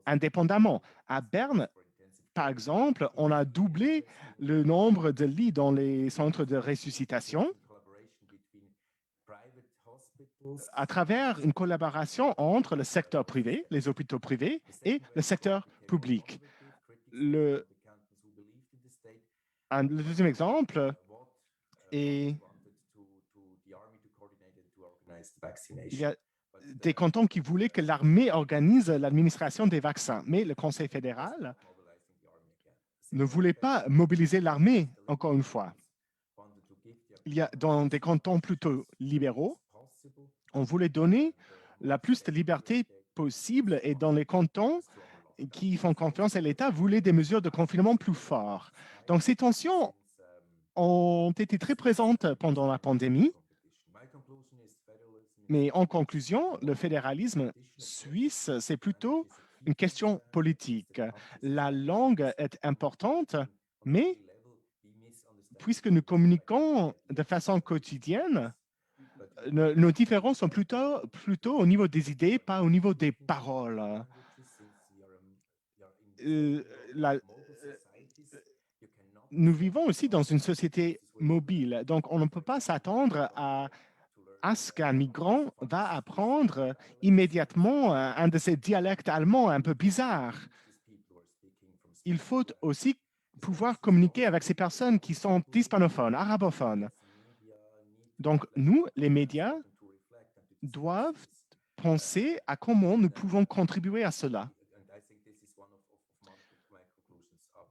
indépendamment. À Berne, par exemple, on a doublé le nombre de lits dans les centres de ressuscitation à travers une collaboration entre le secteur privé, les hôpitaux privés, et le secteur public. Le deuxième exemple est il y a des cantons qui voulaient que l'armée organise l'administration des vaccins, mais le Conseil fédéral ne voulait pas mobiliser l'armée, encore une fois. Il y a dans des cantons plutôt libéraux, on voulait donner la plus de liberté possible et dans les cantons qui font confiance à l'État voulaient des mesures de confinement plus fortes. Donc, ces tensions ont été très présentes pendant la pandémie. Mais en conclusion, le fédéralisme suisse, c'est plutôt une question politique. La langue est importante, mais puisque nous communiquons de façon quotidienne, nos différences sont plutôt au niveau des idées, pas au niveau des paroles. Nous vivons aussi dans une société mobile, donc on ne peut pas s'attendre à ce qu'un migrant va apprendre immédiatement un de ces dialectes allemands un peu bizarres. Il faut aussi pouvoir communiquer avec ces personnes qui sont hispanophones, arabophones. Donc, nous, les médias, doivent penser à comment nous pouvons contribuer à cela.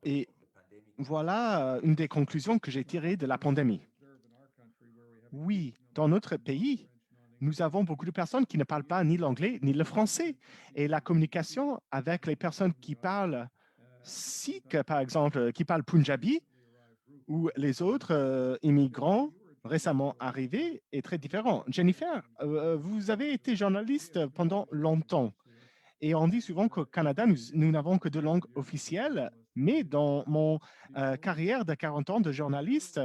Et voilà une des conclusions que j'ai tirées de la pandémie. Oui, dans notre pays, nous avons beaucoup de personnes qui ne parlent pas ni l'anglais ni le français. Et la communication avec les personnes qui parlent sikh, par exemple, qui parlent punjabi, ou les autres immigrants récemment arrivés, est très différent. Jennifer, vous avez été journaliste pendant longtemps. Et on dit souvent qu'au Canada, nous n'avons que deux langues officielles. Mais dans mon carrière de 40 ans de journaliste,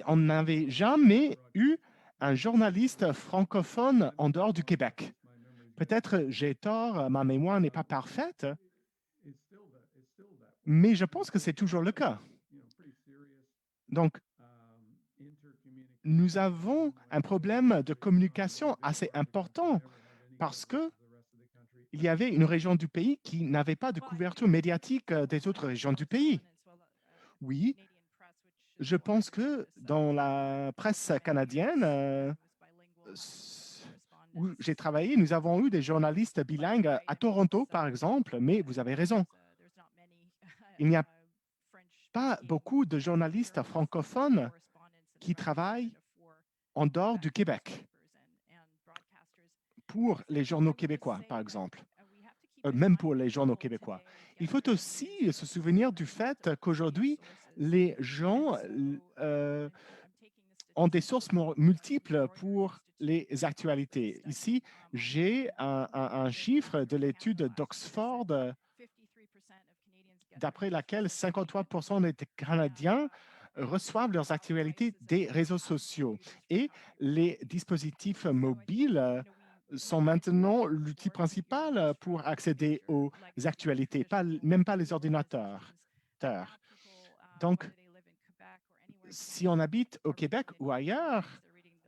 on n'avait jamais eu un journaliste francophone en dehors du Québec. Peut-être j'ai tort, ma mémoire n'est pas parfaite, mais je pense que c'est toujours le cas. Donc, nous avons un problème de communication assez important parce que il y avait une région du pays qui n'avait pas de couverture médiatique des autres régions du pays. Oui, je pense que dans la presse canadienne, où j'ai travaillé, nous avons eu des journalistes bilingues à Toronto, par exemple, mais vous avez raison. Il n'y a pas beaucoup de journalistes francophones qui travaillent en dehors du Québec pour les journaux québécois, par exemple, même pour les journaux québécois. Il faut aussi se souvenir du fait qu'aujourd'hui, les gens ont des sources multiples pour les actualités. Ici, j'ai un chiffre de l'étude d'Oxford d'après laquelle 53% des Canadiens reçoivent leurs actualités des réseaux sociaux. Et les dispositifs mobiles sont maintenant l'outil principal pour accéder aux actualités, même pas les ordinateurs. Donc, si on habite au Québec ou ailleurs,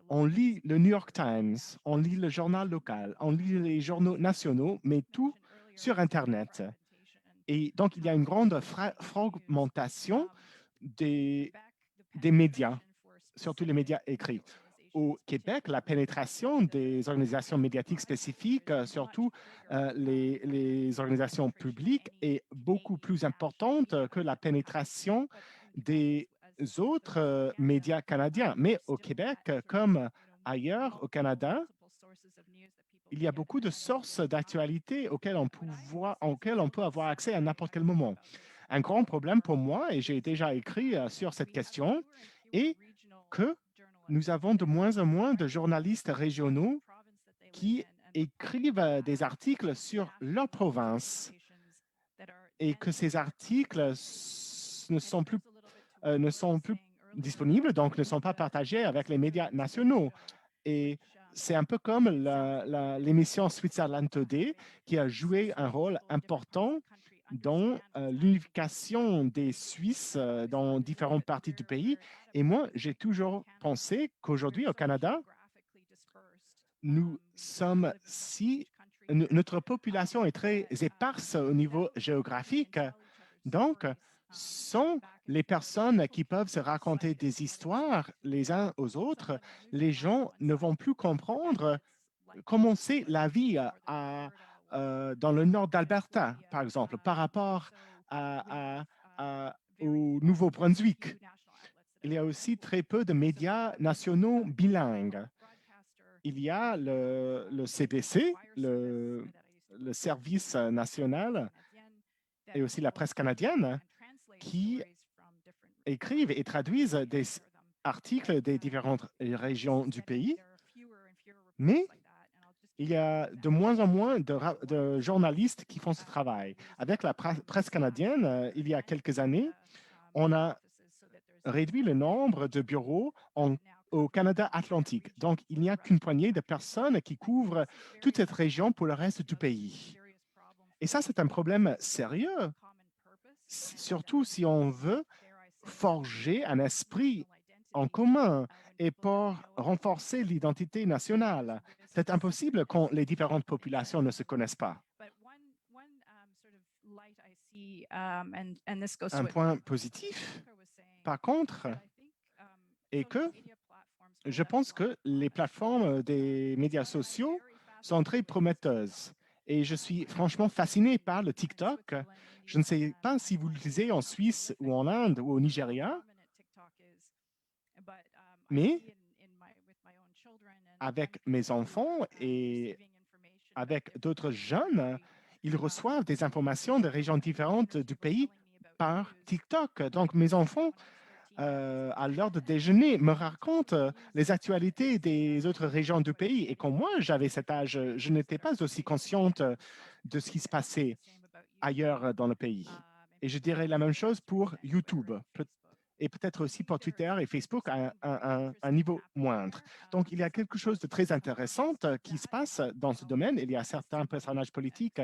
on lit le New York Times, on lit le journal local, on lit les journaux nationaux, mais tout sur Internet. Et donc, il y a une grande fragmentation des médias, surtout les médias écrits. Au Québec, la pénétration des organisations médiatiques spécifiques, surtout les organisations publiques, est beaucoup plus importante que la pénétration des autres médias canadiens. Mais au Québec, comme ailleurs au Canada, il y a beaucoup de sources d'actualité auxquelles on peut avoir accès à n'importe quel moment. Un grand problème pour moi, et j'ai déjà écrit sur cette question, est que nous avons de moins en moins de journalistes régionaux qui écrivent des articles sur leur province et que ces articles ne sont plus disponibles, donc ne sont pas partagés avec les médias nationaux. Et c'est un peu comme l'émission Switzerland Today qui a joué un rôle important dans l'unification des Suisses dans différentes parties du pays. Et moi, j'ai toujours pensé qu'aujourd'hui, au Canada, notre population est très éparse au niveau géographique. Donc, sont les personnes qui peuvent se raconter des histoires les uns aux autres, les gens ne vont plus comprendre comment c'est la vie dans le nord d'Alberta, par exemple, par rapport au Nouveau-Brunswick. Il y a aussi très peu de médias nationaux bilingues. Il y a le CBC, le service national, et aussi la presse canadienne, qui écrivent et traduisent des articles des différentes régions du pays, mais il y a de moins en moins de journalistes qui font ce travail. Avec la presse canadienne, il y a quelques années, on a réduit le nombre de bureaux au Canada atlantique. Donc, il n'y a qu'une poignée de personnes qui couvrent toute cette région pour le reste du pays. Et ça, c'est un problème sérieux, surtout si on veut forger un esprit en commun et pour renforcer l'identité nationale. C'est impossible quand les différentes populations ne se connaissent pas. Un point positif, par contre, est que je pense que les plateformes des médias sociaux sont très prometteuses. Et je suis franchement fasciné par le TikTok. Je ne sais pas si vous l'utilisez en Suisse ou en Inde ou au Nigeria, mais avec mes enfants et avec d'autres jeunes, ils reçoivent des informations de régions différentes du pays par TikTok. Donc, mes enfants, à l'heure de déjeuner, me racontent les actualités des autres régions du pays. Et quand moi, j'avais cet âge, je n'étais pas aussi consciente de ce qui se passait ailleurs dans le pays. Et je dirais la même chose pour YouTube. et peut-être aussi pour Twitter et Facebook à un niveau moindre. Donc, il y a quelque chose de très intéressant qui se passe dans ce domaine. Il y a certains personnages politiques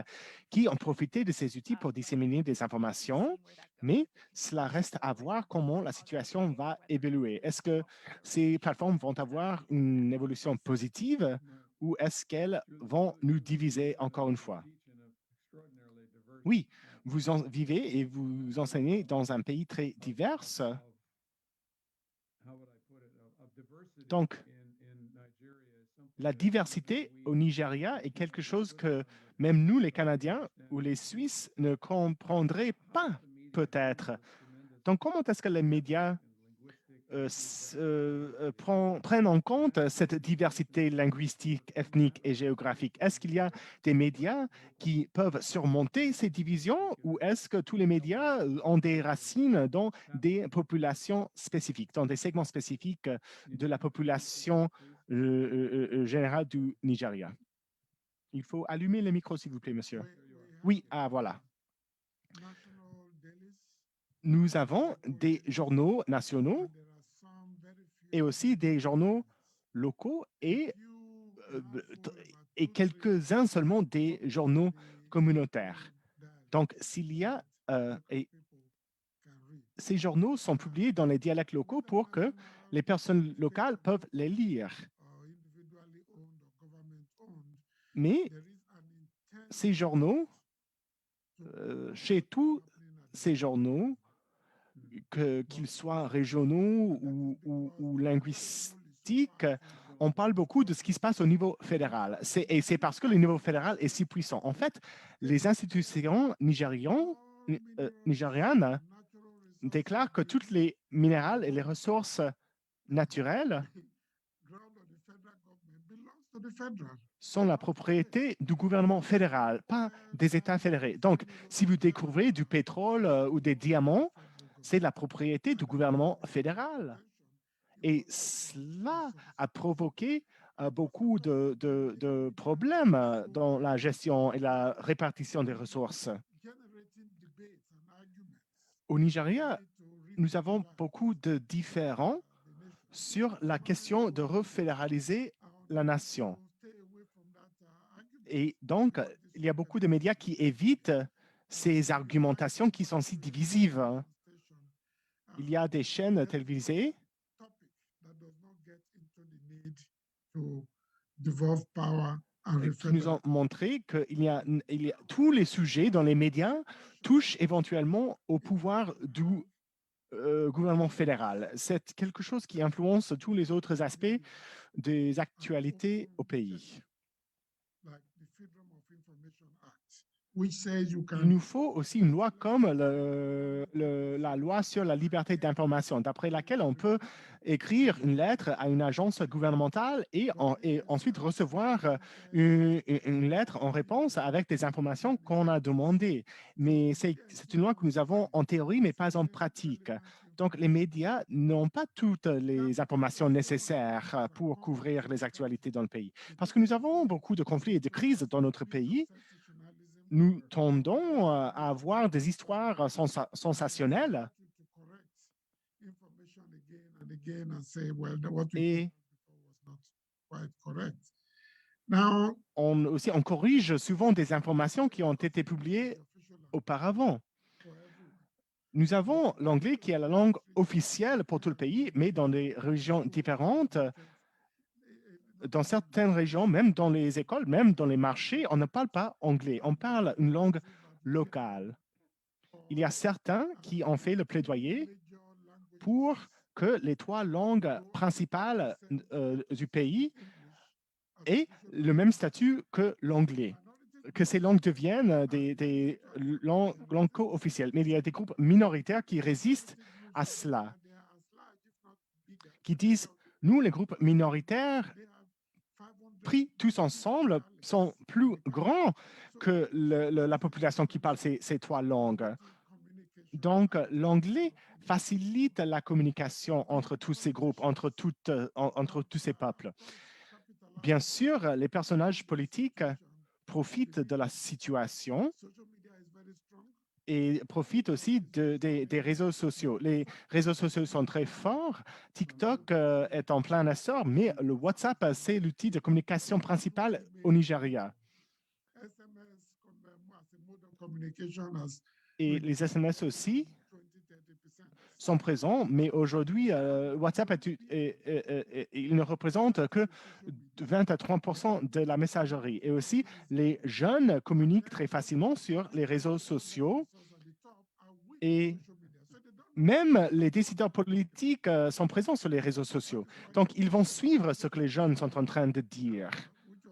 qui ont profité de ces outils pour disséminer des informations, mais cela reste à voir comment la situation va évoluer. Est-ce que ces plateformes vont avoir une évolution positive ou est-ce qu'elles vont nous diviser encore une fois? Oui, vous en vivez et vous enseignez dans un pays très divers. Donc, la diversité au Nigeria est quelque chose que même nous, les Canadiens ou les Suisses, ne comprendraient pas peut-être. Donc, comment est-ce que les médias prennent en compte cette diversité linguistique, ethnique et géographique? Est-ce qu'il y a des médias qui peuvent surmonter ces divisions ou est-ce que tous les médias ont des racines dans des populations spécifiques, dans des segments spécifiques de la population générale du Nigeria? Il faut allumer le micro, s'il vous plaît, monsieur. Oui, ah voilà. Nous avons des journaux nationaux et aussi des journaux locaux et quelques-uns seulement des journaux communautaires. Donc, s'il y a, et ces journaux sont publiés dans les dialectes locaux pour que les personnes locales peuvent les lire. Mais ces journaux, chez tous ces journaux, qu'ils soient régionaux ou linguistiques, on parle beaucoup de ce qui se passe au niveau fédéral. Et c'est parce que le niveau fédéral est si puissant. En fait, les institutions nigérianes déclarent que toutes les minérales et les ressources naturelles sont la propriété du gouvernement fédéral, pas des États fédérés. Donc, si vous découvrez du pétrole ou des diamants, c'est la propriété du gouvernement fédéral. Et cela a provoqué beaucoup de problèmes dans la gestion et la répartition des ressources. Au Nigeria, nous avons beaucoup de différends sur la question de refédéraliser la nation. Et donc, il y a beaucoup de médias qui évitent ces argumentations qui sont si divisives. Il y a des chaînes télévisées qui nous ont montré que tous les sujets dans les médias touchent éventuellement au pouvoir du gouvernement fédéral. C'est quelque chose qui influence tous les autres aspects des actualités au pays. Il nous faut aussi une loi comme la loi sur la liberté d'information, d'après laquelle on peut écrire une lettre à une agence gouvernementale et ensuite recevoir une lettre en réponse avec des informations qu'on a demandées. Mais c'est une loi que nous avons en théorie, mais pas en pratique. Donc, les médias n'ont pas toutes les informations nécessaires pour couvrir les actualités dans le pays. Parce que nous avons beaucoup de conflits et de crises dans notre pays. Nous tendons à avoir des histoires sensationnelles et on corrige souvent des informations qui ont été publiées auparavant. Nous avons l'anglais qui est la langue officielle pour tout le pays, mais dans des régions différentes, dans certaines régions, même dans les écoles, même dans les marchés, on ne parle pas anglais, on parle une langue locale. Il y a certains qui ont fait le plaidoyer pour que les 3 langues principales du pays aient le même statut que l'anglais, que ces langues deviennent des langues co-officielles. Mais il y a des groupes minoritaires qui résistent à cela, qui disent, nous, les groupes minoritaires, pris tous ensemble, sont plus grands que la population qui parle ces 3 langues. Donc, l'anglais facilite la communication entre tous ces groupes, entre tous ces peuples. Bien sûr, les personnages politiques profitent de la situation et profitent aussi des réseaux sociaux. Les réseaux sociaux sont très forts. TikTok est en plein essor, mais le WhatsApp, c'est l'outil de communication principal au Nigeria. SMS as a mode of communication has Et les SMS aussi 20-30%. sont présents, mais aujourd'hui, WhatsApp il ne représente que 20 à 30% de la messagerie. Et aussi, les jeunes communiquent très facilement sur les réseaux sociaux et même les décideurs politiques sont présents sur les réseaux sociaux. Donc, ils vont suivre ce que les jeunes sont en train de dire. Which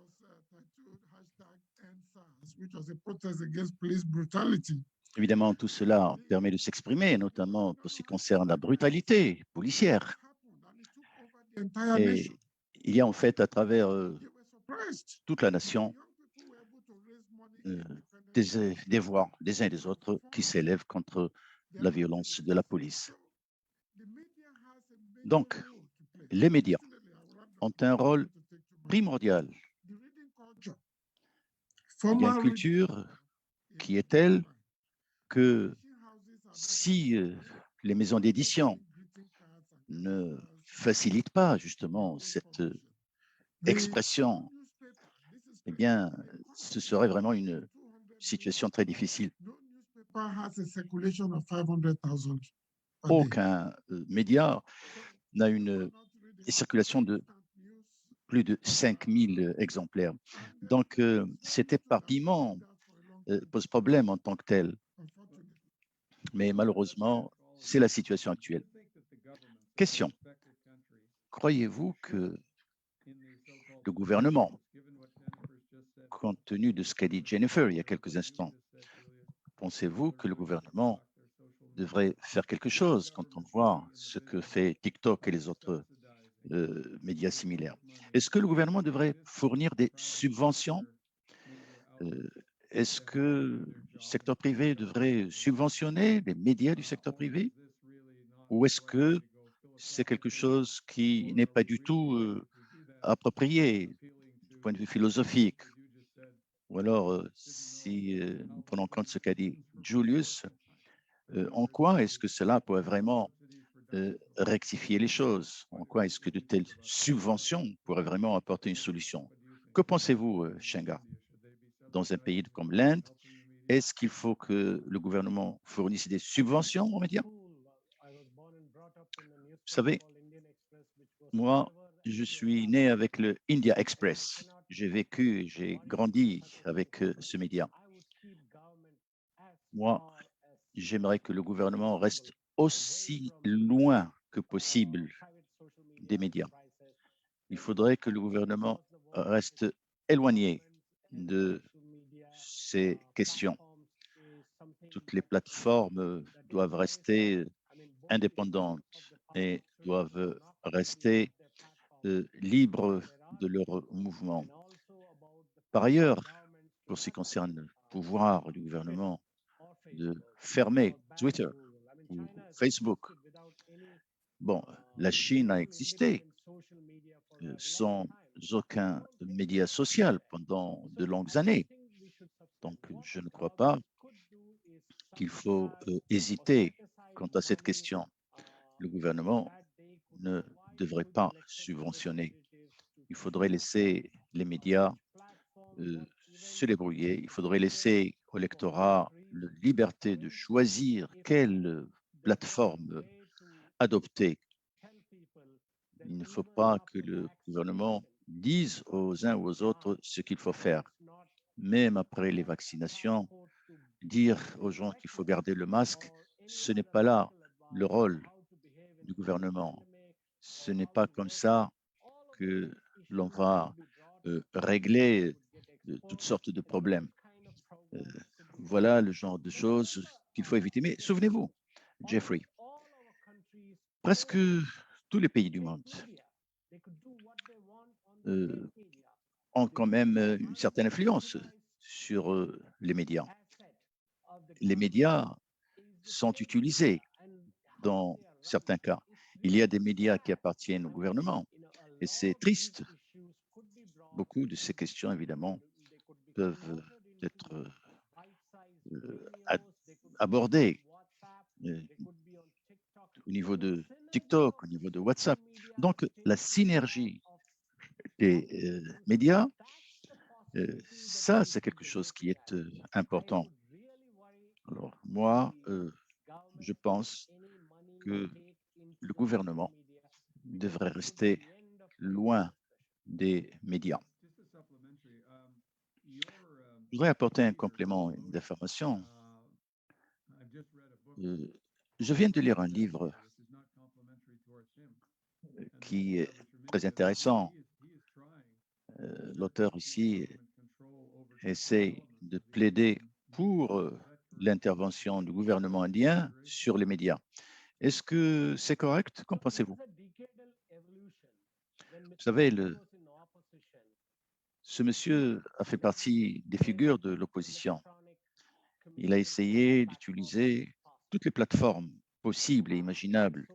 was titled #EndSARS, which was a protest against police brutality. Évidemment, tout cela permet de s'exprimer, notamment pour ce qui concerne la brutalité policière. The entire Et nation. il y a en fait à travers They were surprised. toute la nation Young people were able to raise money des voix des uns et des autres qui s'élèvent contre la violence de la police. The media has a major Donc, role to play. les médias Unfortunately, I will not ont un rôle to take too much. primordial. The reading culture. Il y a Formal une culture qui est telle que si les maisons d'édition ne facilitent pas justement cette expression, eh bien, ce serait vraiment une situation très difficile. No newspaper has a circulation of 500,000 a day. Aucun média n'a une circulation de plus de 5000 exemplaires. Donc, cet éparpillement pose problème en tant que tel. Mais malheureusement, c'est la situation actuelle. Question. Croyez-vous que le gouvernement, compte tenu de ce qu'a dit Jennifer il y a quelques instants, pensez-vous que le gouvernement devrait faire quelque chose quand on voit ce que fait TikTok et les autres médias similaires? Est-ce que le gouvernement devrait fournir des subventions? Est-ce que le secteur privé devrait subventionner les médias du secteur privé? Ou est-ce que c'est quelque chose qui n'est pas du tout approprié du point de vue philosophique? Ou alors, si nous prenons en compte ce qu'a dit Julius, en quoi est-ce que cela pourrait vraiment rectifier les choses? En quoi est-ce que de telles subventions pourraient vraiment apporter une solution? Que pensez-vous, Shenga? Dans un pays comme l'Inde, est-ce qu'il faut que le gouvernement fournisse des subventions aux médias? Vous savez, moi, je suis né avec le India Express. J'ai vécu, j'ai grandi avec ce média. Moi, j'aimerais que le gouvernement reste aussi loin que possible des médias. Il faudrait que le gouvernement reste éloigné de ces questions. Toutes les plateformes doivent rester indépendantes et doivent rester libres de leur mouvement. Par ailleurs, pour ce qui concerne le pouvoir du gouvernement de fermer Twitter ou Facebook, bon, la Chine a existé sans aucun média social pendant de longues années. Donc, je ne crois pas qu'il faut hésiter quant à cette question. Le gouvernement ne devrait pas subventionner. Il faudrait laisser les médias se débrouiller. Il faudrait laisser au lectorat la liberté de choisir quelle plateforme adopter. Il ne faut pas que le gouvernement dise aux uns ou aux autres ce qu'il faut faire. Même après les vaccinations, dire aux gens qu'il faut garder le masque, ce n'est pas là le rôle du gouvernement. Ce n'est pas comme ça que l'on va régler toutes sortes de problèmes. Voilà le genre de choses qu'il faut éviter. Mais souvenez-vous, Jeffrey, presque tous les pays du monde ont quand même une certaine influence sur les médias. Les médias sont utilisés dans certains cas. Il y a des médias qui appartiennent au gouvernement et c'est triste. Beaucoup de ces questions, évidemment, peuvent être abordés au niveau de TikTok, au niveau de WhatsApp. Donc, la synergie des médias, ça, c'est quelque chose qui est important. Alors, moi, je pense que le gouvernement devrait rester loin des médias. Je voudrais apporter un complément d'information. Je viens de lire un livre qui est très intéressant. L'auteur ici essaie de plaider pour l'intervention du gouvernement indien sur les médias. Est-ce que c'est correct? Qu'en pensez-vous? Vous savez, ce monsieur a fait partie des figures de l'opposition. Il a essayé d'utiliser toutes les plateformes possibles et imaginables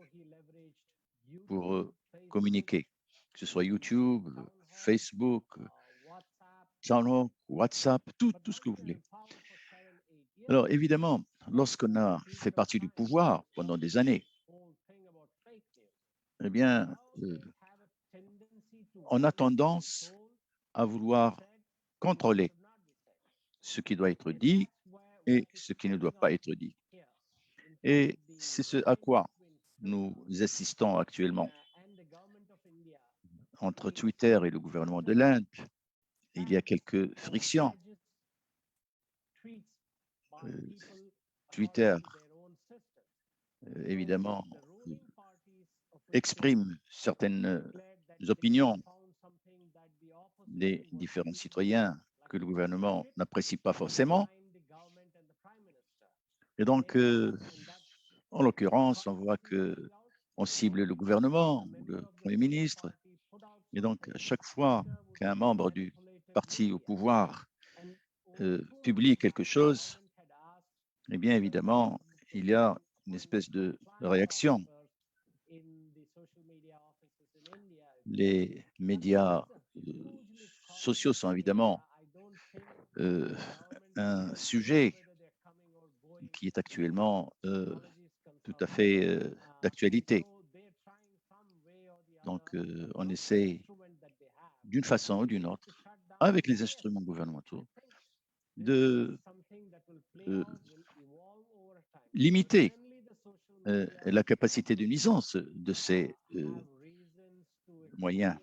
pour communiquer, que ce soit YouTube, Facebook, Channel, WhatsApp, tout ce que vous voulez. Alors évidemment, lorsqu'on a fait partie du pouvoir pendant des années, eh bien, on a tendance à vouloir contrôler ce qui doit être dit et ce qui ne doit pas être dit. Et c'est ce à quoi nous assistons actuellement. Entre Twitter et le gouvernement de l'Inde, il y a quelques frictions. Twitter, évidemment, exprime certaines opinions des différents citoyens que le gouvernement n'apprécie pas forcément. Et donc, en l'occurrence, on voit qu'on cible le gouvernement, le Premier ministre. Et donc, à chaque fois qu'un membre du parti au pouvoir publie quelque chose, eh bien, évidemment, il y a une espèce de réaction. Les médias sociaux sont évidemment un sujet qui est actuellement tout à fait d'actualité. Donc, on essaie d'une façon ou d'une autre, avec les instruments gouvernementaux, de limiter la capacité de nuisance de ces moyens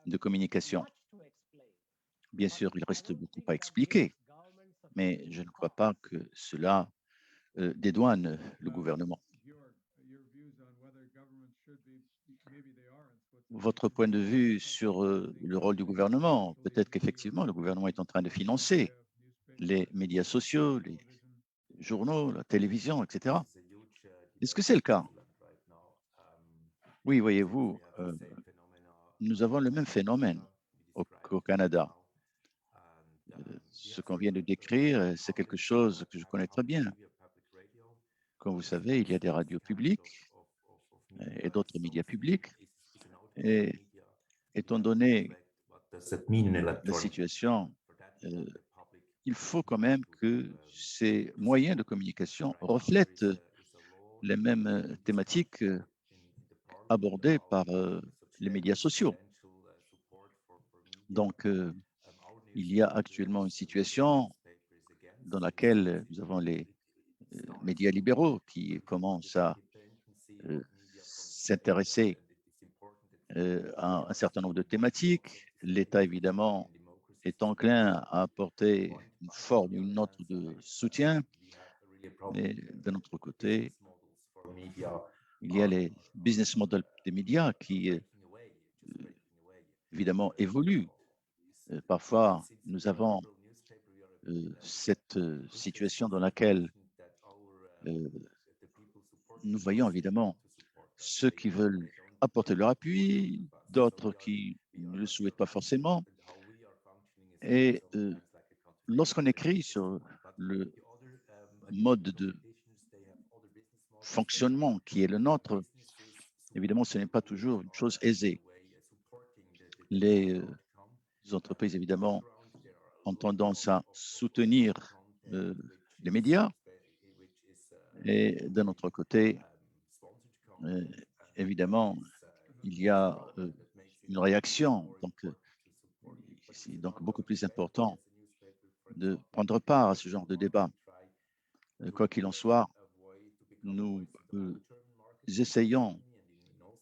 de communication. Bien sûr, il reste beaucoup à expliquer, mais je ne crois pas que cela dédouane le gouvernement. Votre point de vue sur le rôle du gouvernement, peut-être qu'effectivement, le gouvernement est en train de financer les médias sociaux, les journaux, la télévision, etc. Est-ce que c'est le cas? Oui, voyez-vous, nous avons le même phénomène au Canada. Ce qu'on vient de décrire, c'est quelque chose que je connais très bien. Comme vous savez, il y a des radios publiques et d'autres médias publics. Et étant donné la situation, il faut quand même que ces moyens de communication reflètent les mêmes thématiques abordées par les médias sociaux. Donc, il y a actuellement une situation dans laquelle nous avons les médias libéraux qui commencent à s'intéresser à un certain nombre de thématiques. L'État, évidemment, est enclin à apporter une forme, une note de soutien, mais d'un autre côté, il y a les business models des médias qui, évidemment, évoluent. Parfois, nous avons cette situation dans laquelle nous voyons évidemment ceux qui veulent apporter leur appui, d'autres qui ne le souhaitent pas forcément. Et lorsqu'on écrit sur le mode de fonctionnement qui est le nôtre, évidemment, ce n'est pas toujours une chose aisée. Les entreprises, évidemment, ont tendance à soutenir les médias Et d'un autre côté, évidemment, il y a une réaction. Donc, c'est donc beaucoup plus important de prendre part à ce genre de débat. Quoi qu'il en soit, nous essayons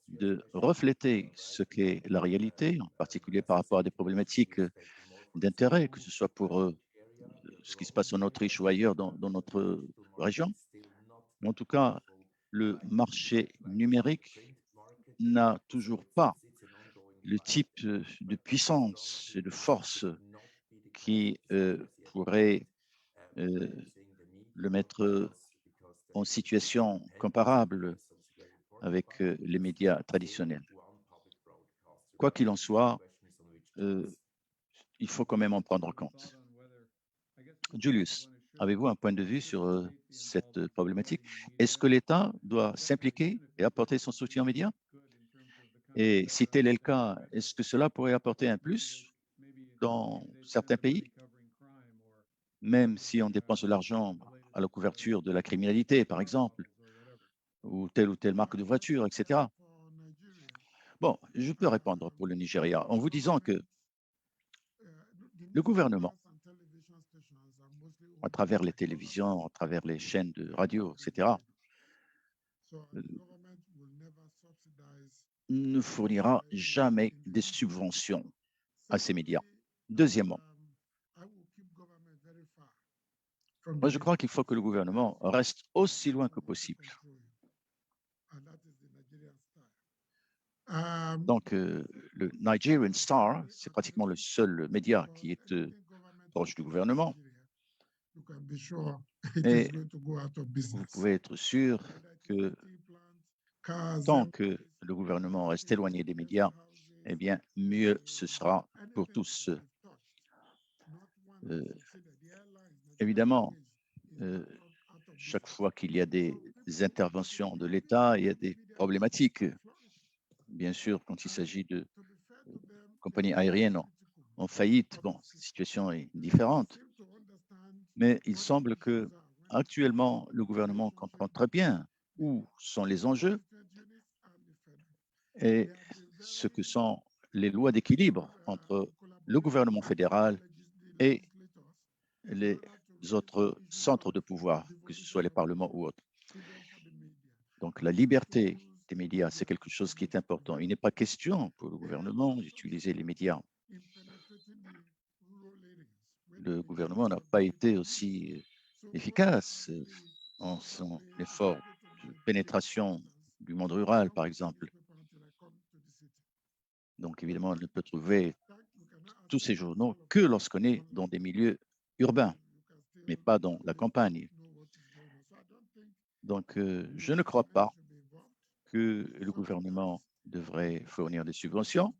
de refléter ce qu'est la réalité, en particulier par rapport à des problématiques d'intérêt, que ce soit pour ce qui se passe en Autriche ou ailleurs dans notre région. Mais en tout cas, le marché numérique n'a toujours pas le type de puissance et de force qui pourrait le mettre en situation comparable avec les médias traditionnels. Quoi qu'il en soit, il faut quand même en prendre compte. Julius, avez-vous un point de vue sur cette problématique? Est-ce que l'État doit s'impliquer et apporter son soutien aux médias? Et si tel est le cas, est-ce que cela pourrait apporter un plus dans certains pays, même si on dépense de l'argent à la couverture de la criminalité, par exemple, ou telle marque de voiture, etc. Bon, je peux répondre pour le Nigeria en vous disant que le gouvernement, à travers les télévisions, à travers les chaînes de radio, etc., ne fournira jamais des subventions à ces médias. Deuxièmement, moi je crois qu'il faut que le gouvernement reste aussi loin que possible. Donc, le Nigerian Star, c'est pratiquement le seul média qui est proche du gouvernement. Et vous pouvez être sûr que tant que le gouvernement reste éloigné des médias, eh bien, mieux ce sera pour tous. Évidemment, chaque fois qu'il y a des interventions de l'État, il y a des problématiques. Bien sûr, quand il s'agit de compagnies aériennes en faillite, bon, la situation est différente. Mais il semble que actuellement, le gouvernement comprend très bien où sont les enjeux et ce que sont les lois d'équilibre entre le gouvernement fédéral et les autres centres de pouvoir, que ce soit les parlements ou autres. Donc, la liberté des médias, c'est quelque chose qui est important. Il n'est pas question pour le gouvernement d'utiliser les médias. Le gouvernement n'a pas été aussi efficace en son effort de pénétration du monde rural, par exemple. Donc, évidemment, on ne peut trouver tous ces journaux que lorsqu'on est dans des milieux urbains, mais pas dans la campagne. Donc, je ne crois pas que le gouvernement devrait fournir des subventions.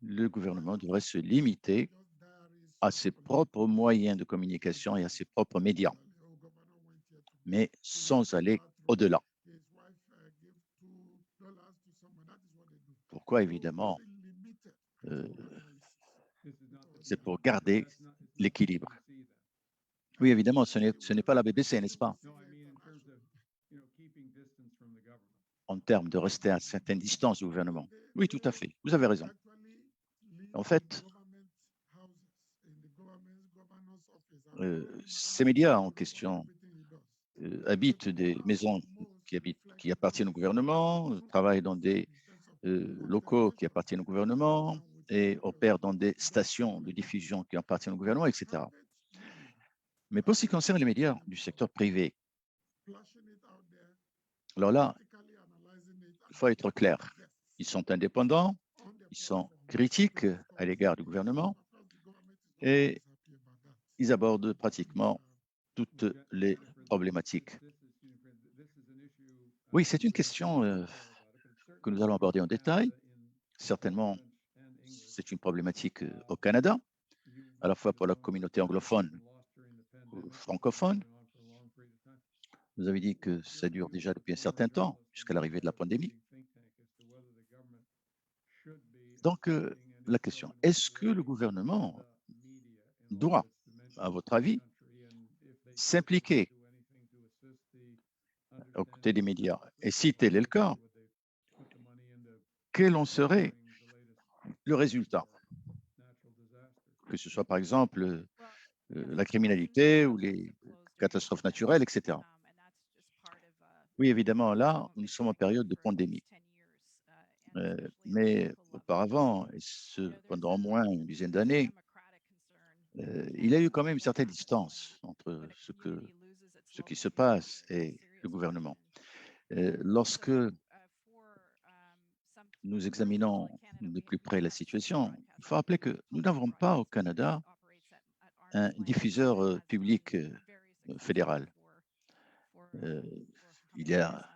Le gouvernement devrait se limiter à ses propres moyens de communication et à ses propres médias, mais sans aller au-delà. Pourquoi, évidemment, c'est pour garder l'équilibre. Oui, évidemment, ce n'est pas la BBC, n'est-ce pas? En termes de rester à certaines distances du gouvernement. Oui, tout à fait. Vous avez raison. En fait, ces médias en question habitent des maisons qui appartiennent au gouvernement, travaillent dans des locaux qui appartiennent au gouvernement et opèrent dans des stations de diffusion qui appartiennent au gouvernement, etc. Mais pour ce qui concerne les médias du secteur privé, alors là, il faut être clair. Ils sont indépendants, ils sont critiques à l'égard du gouvernement et ils abordent pratiquement toutes les problématiques. Oui, c'est une question que nous allons aborder en détail. Certainement, c'est une problématique au Canada, à la fois pour la communauté anglophone ou francophone. Vous avez dit que ça dure déjà depuis un certain temps, jusqu'à l'arrivée de la pandémie. Donc, la question, est-ce que le gouvernement doit, à votre avis, s'impliquer aux côtés des médias. Et si tel est le cas, quel en serait le résultat? Que ce soit par exemple la criminalité ou les catastrophes naturelles, etc. Oui, évidemment, là, nous sommes en période de pandémie. Mais auparavant, et ce, pendant au moins une dizaine d'années, il y a eu quand même une certaine distance entre ce qui se passe et le gouvernement. Lorsque nous examinons de plus près la situation, il faut rappeler que nous n'avons pas au Canada un diffuseur public fédéral. Il y a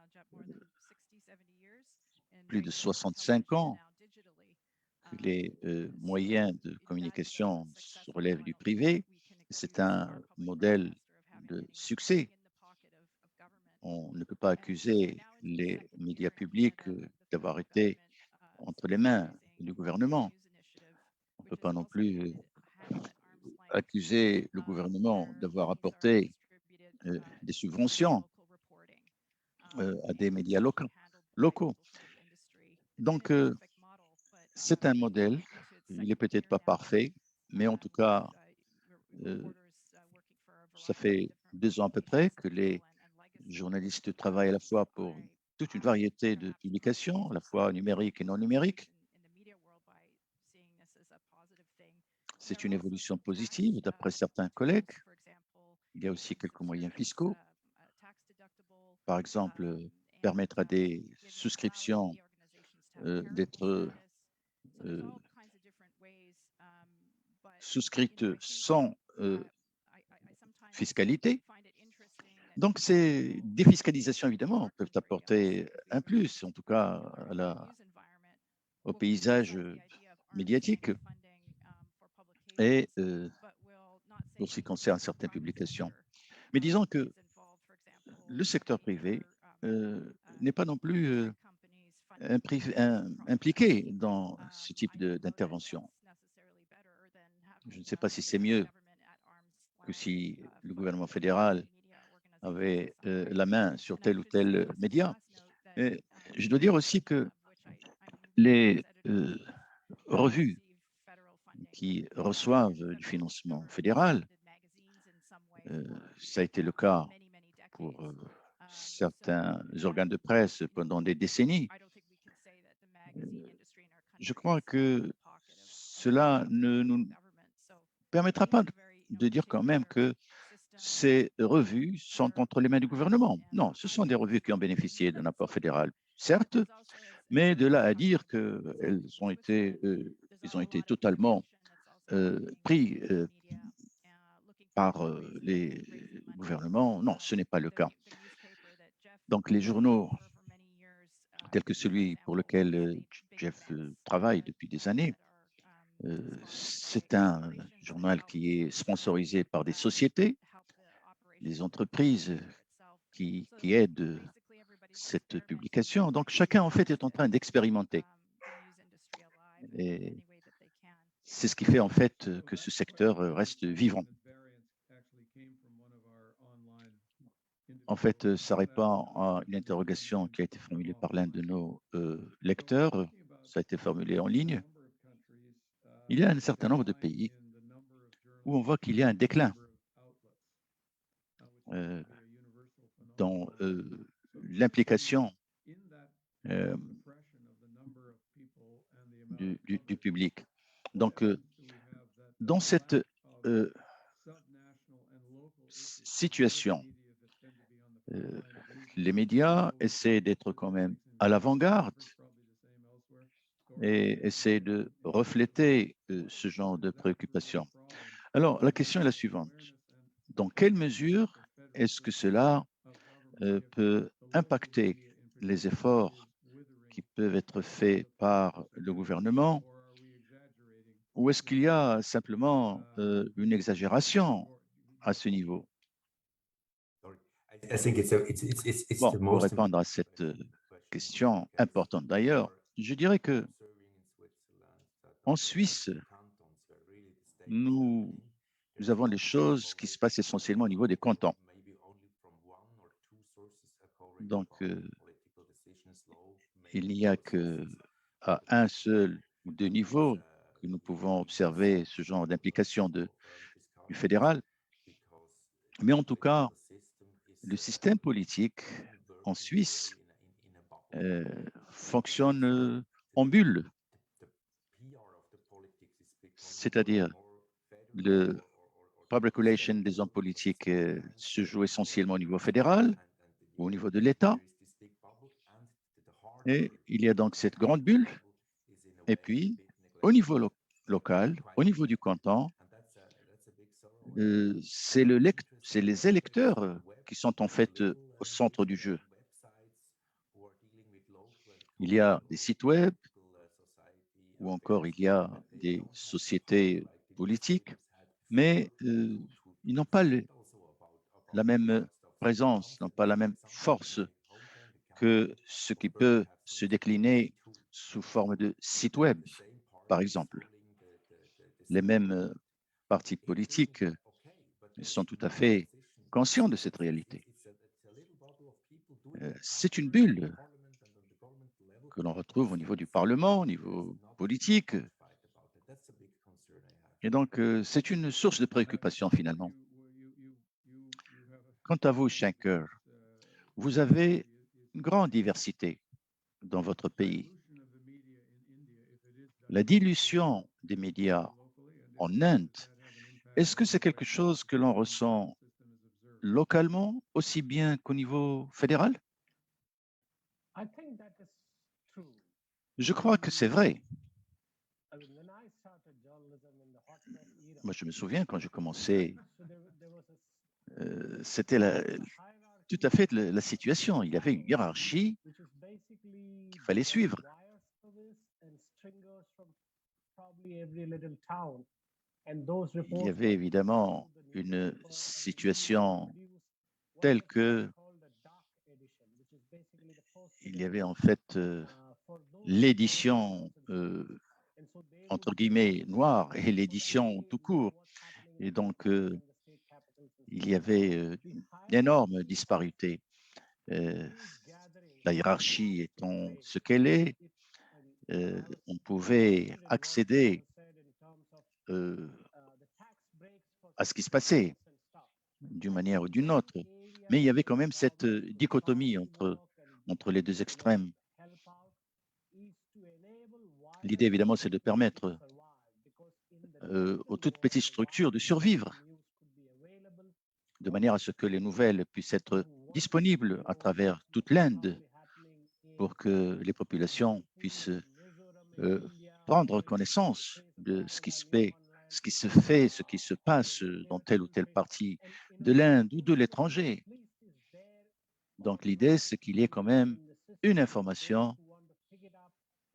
plus de 65 ans que les moyens de communication se relèvent du privé. C'est un modèle de succès. On ne peut pas accuser les médias publics d'avoir été entre les mains du gouvernement. On ne peut pas non plus accuser le gouvernement d'avoir apporté des subventions à des médias locaux. Donc, c'est un modèle. Il n'est peut-être pas parfait, mais en tout cas, ça fait 2 ans à peu près que les journalistes travaillent à la fois pour toute une variété de publications, à la fois numériques et non numériques. C'est une évolution positive d'après certains collègues. Il y a aussi quelques moyens fiscaux. Par exemple, permettre à des souscriptions d'être souscrites sans fiscalité. Donc, ces défiscalisations, évidemment, peuvent apporter un plus, en tout cas au paysage médiatique et pour ce qui concerne certaines publications. Mais disons que le secteur privé n'est pas non plus impliqué dans ce type d'intervention. Je ne sais pas si c'est mieux que si le gouvernement fédéral avait la main sur tel ou tel média. Et je dois dire aussi que les revues qui reçoivent du financement fédéral, ça a été le cas pour certains organes de presse pendant des décennies. Je crois que cela ne nous permettra pas de dire quand même que ces revues sont entre les mains du gouvernement. Non, ce sont des revues qui ont bénéficié d'un apport fédéral, certes, mais de là à dire qu'ils ont été totalement pris par les gouvernements, non, ce n'est pas le cas. Donc les journaux tels que celui pour lequel Jeff travaille depuis des années, c'est un journal qui est sponsorisé par des sociétés, des entreprises qui aident cette publication. Donc, chacun, en fait, est en train d'expérimenter. Et c'est ce qui fait, en fait, que ce secteur reste vivant. En fait, ça répond à une interrogation qui a été formulée par l'un de nos lecteurs. Ça a été formulé en ligne. Il y a un certain nombre de pays où on voit qu'il y a un déclin dans l'implication du public. Donc, dans cette situation, les médias essaient d'être quand même à l'avant-garde et essaient de refléter ce genre de préoccupations. Alors, la question est la suivante. Dans quelle mesure est-ce que cela peut impacter les efforts qui peuvent être faits par le gouvernement, ou est-ce qu'il y a simplement une exagération à ce niveau? Bon, pour répondre à cette question importante d'ailleurs, je dirais que en Suisse, nous avons les choses qui se passent essentiellement au niveau des cantons. Donc, il n'y a que à un seul ou deux niveaux que nous pouvons observer ce genre d'implication du fédéral. Mais en tout cas, le système politique en Suisse fonctionne en bulle, c'est-à-dire le public relation des hommes politiques se joue essentiellement au niveau fédéral ou au niveau de l'État. Et il y a donc cette grande bulle. Et puis, au niveau local, au niveau du canton, c'est les électeurs qui sont en fait au centre du jeu. Il y a des sites web ou encore il y a des sociétés politiques, mais ils n'ont pas la même présence, n'ont pas la même force que ce qui peut se décliner sous forme de site web, par exemple. Les mêmes partis politiques sont tout à fait conscients de cette réalité. C'est une bulle que l'on retrouve au niveau du Parlement, au niveau politique. Et donc, c'est une source de préoccupation finalement. Quant à vous, Schenker, vous avez une grande diversité dans votre pays. La dilution des médias en Inde, est-ce que c'est quelque chose que l'on ressent localement aussi bien qu'au niveau fédéral? Je crois que c'est vrai. Moi, je me souviens quand j'ai commencé, c'était tout à fait la situation. Il y avait une hiérarchie qu'il fallait suivre. Il y avait évidemment une situation telle que il y avait en fait l'édition entre guillemets noire et l'édition tout court. Et donc, il y avait une énorme disparité. La hiérarchie étant ce qu'elle est, on pouvait accéder à ce qui se passait d'une manière ou d'une autre. Mais il y avait quand même cette dichotomie entre les deux extrêmes. L'idée, évidemment, c'est de permettre aux toutes petites structures de survivre, de manière à ce que les nouvelles puissent être disponibles à travers toute l'Inde pour que les populations puissent prendre connaissance de ce qui se fait, ce qui se passe dans telle ou telle partie de l'Inde ou de l'étranger. Donc l'idée, c'est qu'il y ait quand même une information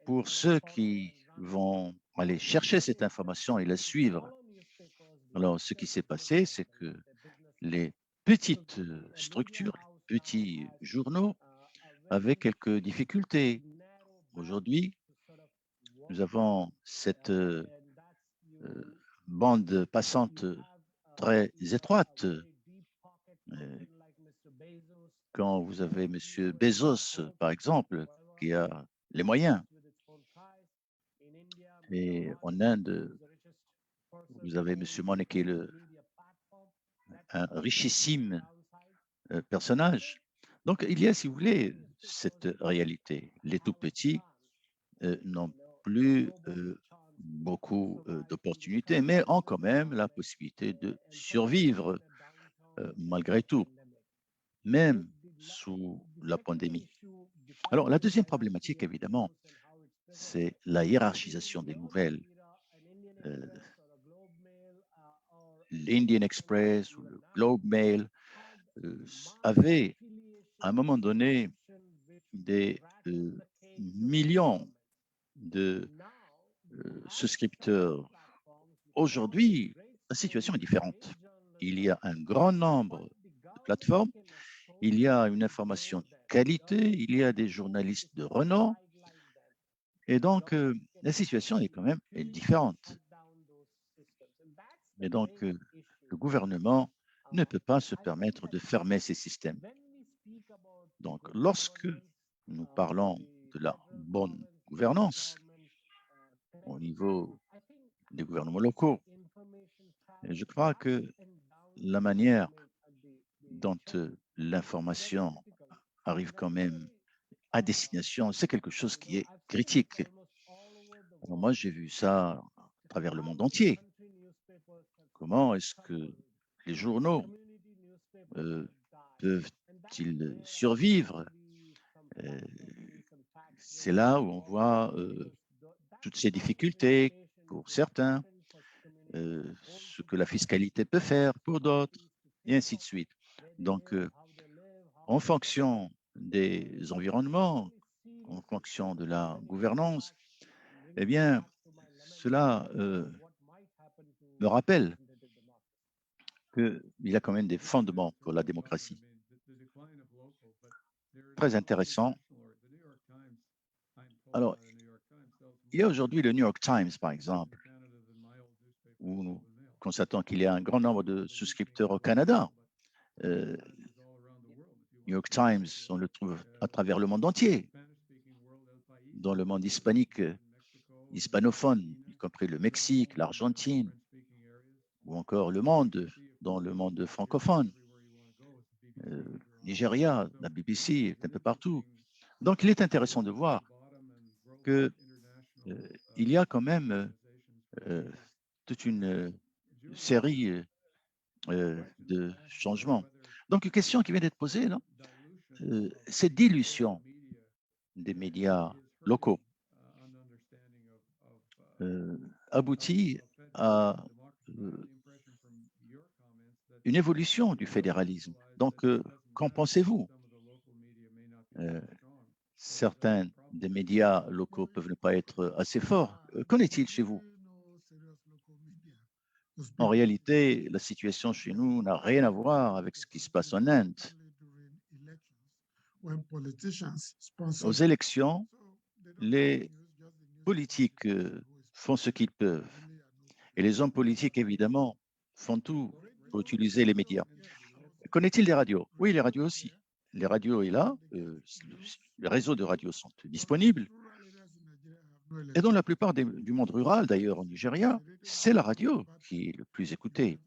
pour ceux qui vont aller chercher cette information et la suivre. Alors, ce qui s'est passé, c'est que les petites structures, les petits journaux avaient quelques difficultés. Aujourd'hui, nous avons cette bande passante très étroite. Quand vous avez M. Bezos, par exemple, qui a les moyens, et en Inde, vous avez M. Mone qui est un richissime personnage. Donc, il y a, si vous voulez, cette réalité. Les tout-petits n'ont plus beaucoup d'opportunités, mais ont quand même la possibilité de survivre malgré tout, même sous la pandémie. Alors, la deuxième problématique, évidemment, c'est la hiérarchisation des nouvelles. L'Indian Express ou le Globe Mail avaient, à un moment donné, des millions de souscripteurs. Aujourd'hui, la situation est différente. Il y a un grand nombre de plateformes, il y a une information de qualité, il y a des journalistes de renom, et donc la situation est quand même différente. Et donc le gouvernement ne peut pas se permettre de fermer ces systèmes. Donc, lorsque nous parlons de la bonne gouvernance au niveau des gouvernements locaux, je crois que la manière dont l'information arrive quand même à destination, c'est quelque chose qui est critique. Alors moi, j'ai vu ça à travers le monde entier. Comment est-ce que les journaux peuvent-ils survivre? C'est là où on voit toutes ces difficultés pour certains, ce que la fiscalité peut faire pour d'autres, et ainsi de suite. Donc, en fonction des environnements, en fonction de la gouvernance, eh bien, cela me rappelle qu'il y a quand même des fondements pour la démocratie. Très intéressant. Alors, il y a aujourd'hui le New York Times, par exemple, où nous constatons qu'il y a un grand nombre de souscripteurs au Canada. New York Times, on le trouve à travers le monde entier, dans le monde hispanique, hispanophone, y compris le Mexique, l'Argentine, ou encore le monde, dans le monde francophone. Nigeria, la BBC est un peu partout. Donc, il est intéressant de voir qu'il y a quand même toute une série de changements. Donc, une question qui vient d'être posée, là, cette dilution des médias locaux aboutit à une évolution du fédéralisme. Donc, qu'en pensez-vous? Certains des médias locaux peuvent ne pas être assez forts. Qu'en est-il chez vous? En réalité, la situation chez nous n'a rien à voir avec ce qui se passe en Inde. Aux élections, les politiques font ce qu'ils peuvent. Et les hommes politiques, évidemment, font tout pour utiliser les médias. Qu'en est-il des radios? Oui, les radios aussi. Les radios est là, les réseaux de radios sont disponibles. Et dans la plupart du monde rural, d'ailleurs au Nigeria, c'est la radio qui est le plus écoutée.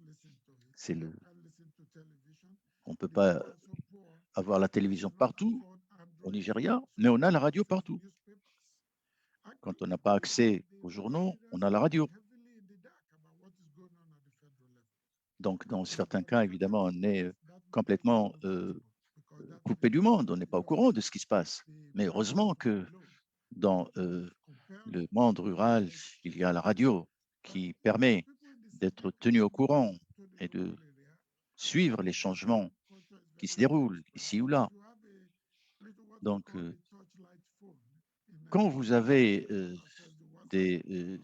On ne peut pas avoir la télévision partout au Nigeria, mais on a la radio partout. Quand on n'a pas accès aux journaux, on a la radio. Donc, dans certains cas, évidemment, on est complètement coupé du monde, on n'est pas au courant de ce qui se passe. Mais heureusement que dans le monde rural, il y a la radio qui permet d'être tenu au courant et de suivre les changements qui se déroulent ici ou là. Donc, quand vous avez des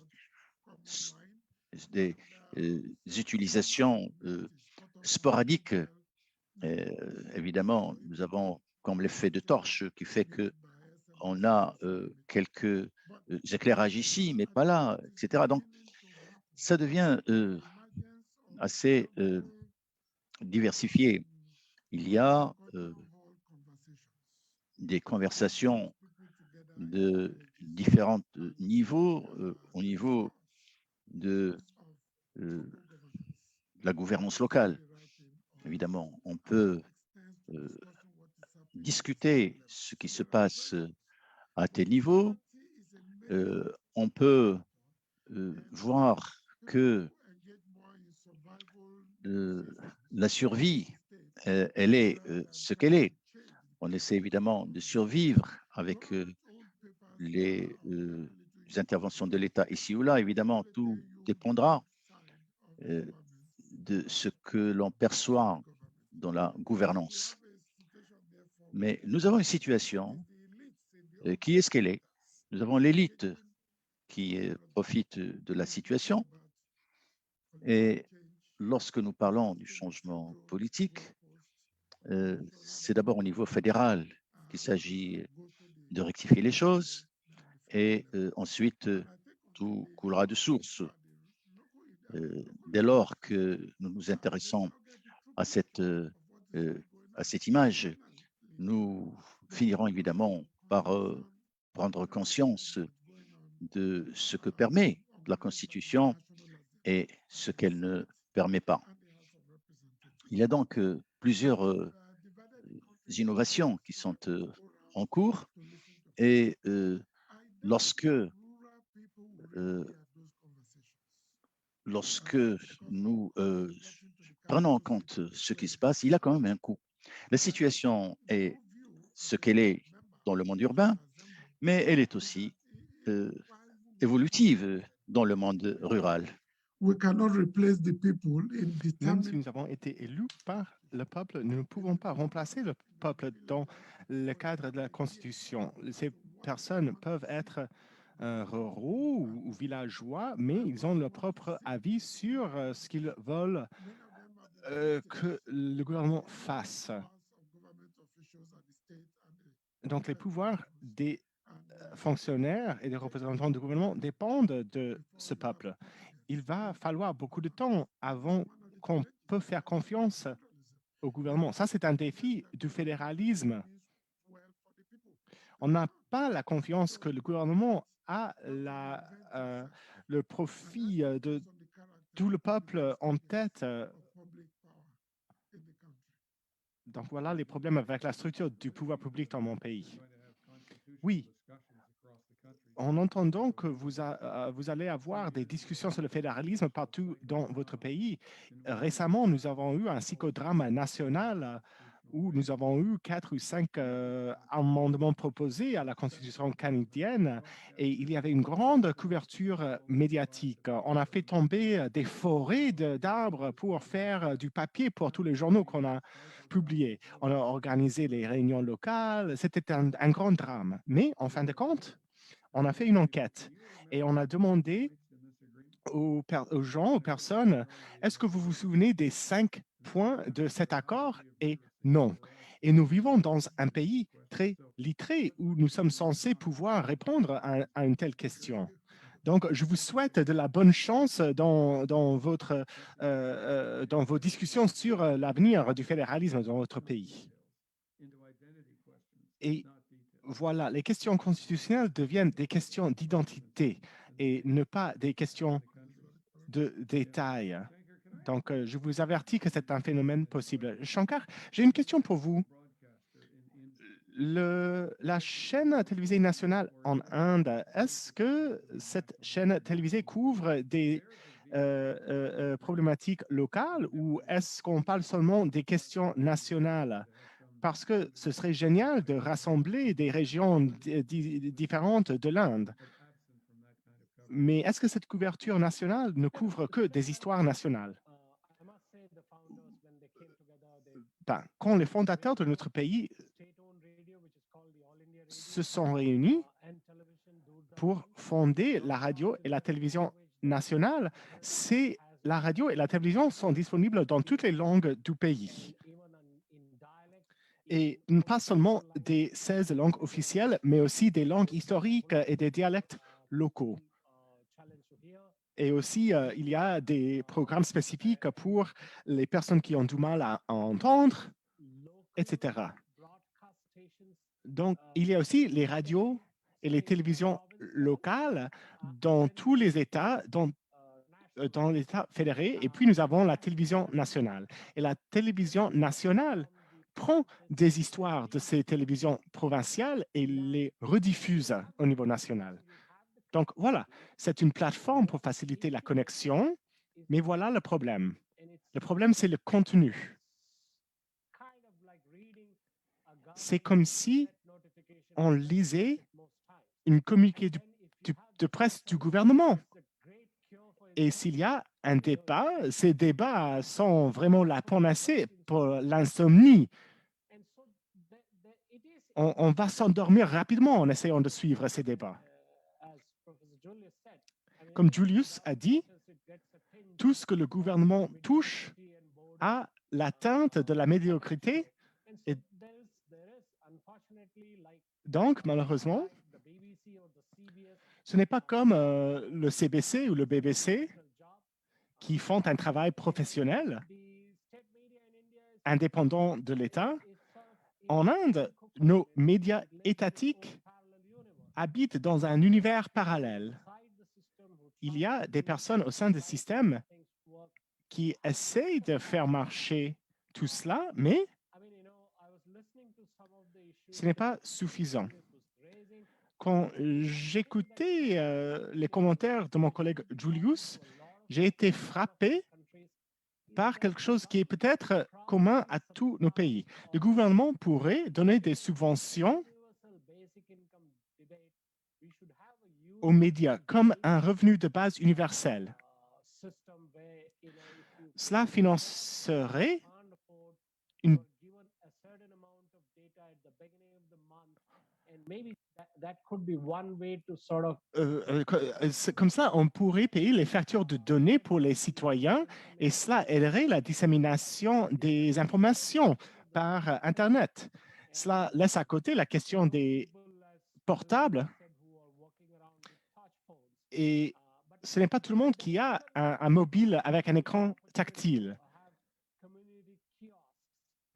utilisations sporadiques, évidemment, nous avons comme l'effet de torche qui fait que on a quelques éclairages ici, mais pas là, etc. Donc, ça devient assez diversifié. Il y a des conversations de différents niveaux, au niveau de la gouvernance locale. Évidemment, on peut discuter ce qui se passe à tel niveau. On peut voir que la survie, elle est ce qu'elle est. On essaie évidemment de survivre avec les interventions de l'État ici ou là. Évidemment, tout dépendra de ce que l'on perçoit dans la gouvernance. Mais nous avons une situation qui est ce qu'elle est. Nous avons l'élite qui profite de la situation. Et lorsque nous parlons du changement politique, c'est d'abord au niveau fédéral qu'il s'agit de rectifier les choses et ensuite tout coulera de source. Dès lors que nous nous intéressons à cette image, nous finirons évidemment par prendre conscience de ce que permet la Constitution et ce qu'elle ne permet pas. Il y a donc plusieurs innovations qui sont en cours et lorsque nous prenons en compte ce qui se passe, il y a quand même un coût. La situation est ce qu'elle est dans le monde urbain, mais elle est aussi évolutive dans le monde rural. We cannot replace the people in Même si determining nous avons été élus par le peuple, nous ne pouvons pas remplacer le peuple dans le cadre de la Constitution. Ces personnes peuvent être ruraux ou villageois, mais ils ont leur propre avis sur ce qu'ils veulent que le gouvernement fasse. Donc, les pouvoirs des fonctionnaires et des représentants du gouvernement dépendent de ce peuple. Il va falloir beaucoup de temps avant qu'on peut faire confiance au gouvernement. Ça, c'est un défi du fédéralisme. On n'a pas la confiance que le gouvernement a le profit de tout le peuple en tête. Donc, voilà les problèmes avec la structure du pouvoir public dans mon pays. Oui, en entendant que vous allez avoir des discussions sur le fédéralisme partout dans votre pays, récemment, nous avons eu un psychodrame national où nous avons eu 4 ou 5 amendements proposés à la Constitution canadienne et il y avait une grande couverture médiatique. On a fait tomber des forêts d'arbres pour faire du papier pour tous les journaux qu'on a publiés. On a organisé les réunions locales. C'était un grand drame. Mais en fin de compte, on a fait une enquête et on a demandé aux gens, aux personnes, est-ce que vous vous souvenez des 5 points de cet accord? Et non. Et nous vivons dans un pays très littré où nous sommes censés pouvoir répondre à une telle question. Donc, je vous souhaite de la bonne chance dans vos discussions sur l'avenir du fédéralisme dans votre pays. Et voilà, les questions constitutionnelles deviennent des questions d'identité et ne pas des questions de détail. Donc, je vous avertis que c'est un phénomène possible. Shankar, j'ai une question pour vous. La chaîne télévisée nationale en Inde, est-ce que cette chaîne télévisée couvre des problématiques locales ou est-ce qu'on parle seulement des questions nationales? Parce que ce serait génial de rassembler des régions différentes de l'Inde. Mais est-ce que cette couverture nationale ne couvre que des histoires nationales? Ben, quand les fondateurs de notre pays se sont réunis pour fonder la radio et la télévision nationale, la radio et la télévision sont disponibles dans toutes les langues du pays. Et pas seulement des 16 langues officielles, mais aussi des langues historiques et des dialectes locaux. Et aussi, il y a des programmes spécifiques pour les personnes qui ont du mal à entendre, etc. Donc, il y a aussi les radios et les télévisions locales dans tous les États, dans l'État fédéré, et puis nous avons la télévision nationale. Et la télévision nationale prend des histoires de ces télévisions provinciales et les rediffuse au niveau national. Donc voilà, c'est une plateforme pour faciliter la connexion, mais voilà le problème. Le problème, c'est le contenu. C'est comme si on lisait une communiqué de presse du gouvernement. Et s'il y a un débat, ces débats sont vraiment la panacée pour l'insomnie. On va s'endormir rapidement en essayant de suivre ces débats. Comme Julius a dit, tout ce que le gouvernement touche a l'atteinte de la médiocrité. Et donc, malheureusement, ce n'est pas comme le CBC ou le BBC qui font un travail professionnel, indépendant de l'État. En Inde, nos médias étatiques habitent dans un univers parallèle. Il y a des personnes au sein du système qui essayent de faire marcher tout cela, mais ce n'est pas suffisant. Quand j'écoutais les commentaires de mon collègue Julius, j'ai été frappé par quelque chose qui est peut-être commun à tous nos pays. Le gouvernement pourrait donner des subventions aux médias comme un revenu de base universel. Cela financerait une comme ça, on pourrait payer les factures de données pour les citoyens et cela aiderait la dissémination des informations par Internet. Cela laisse à côté la question des portables et ce n'est pas tout le monde qui a un mobile avec un écran tactile.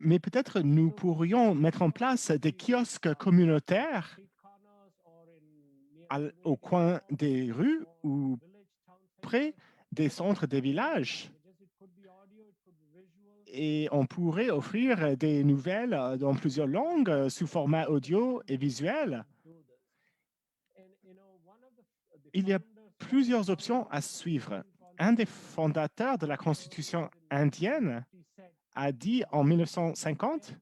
Mais peut-être nous pourrions mettre en place des kiosques communautaires au coin des rues ou près des centres des villages. Et on pourrait offrir des nouvelles dans plusieurs langues sous format audio et visuel. Il y a plusieurs options à suivre. Un des fondateurs de la Constitution indienne a dit en 1950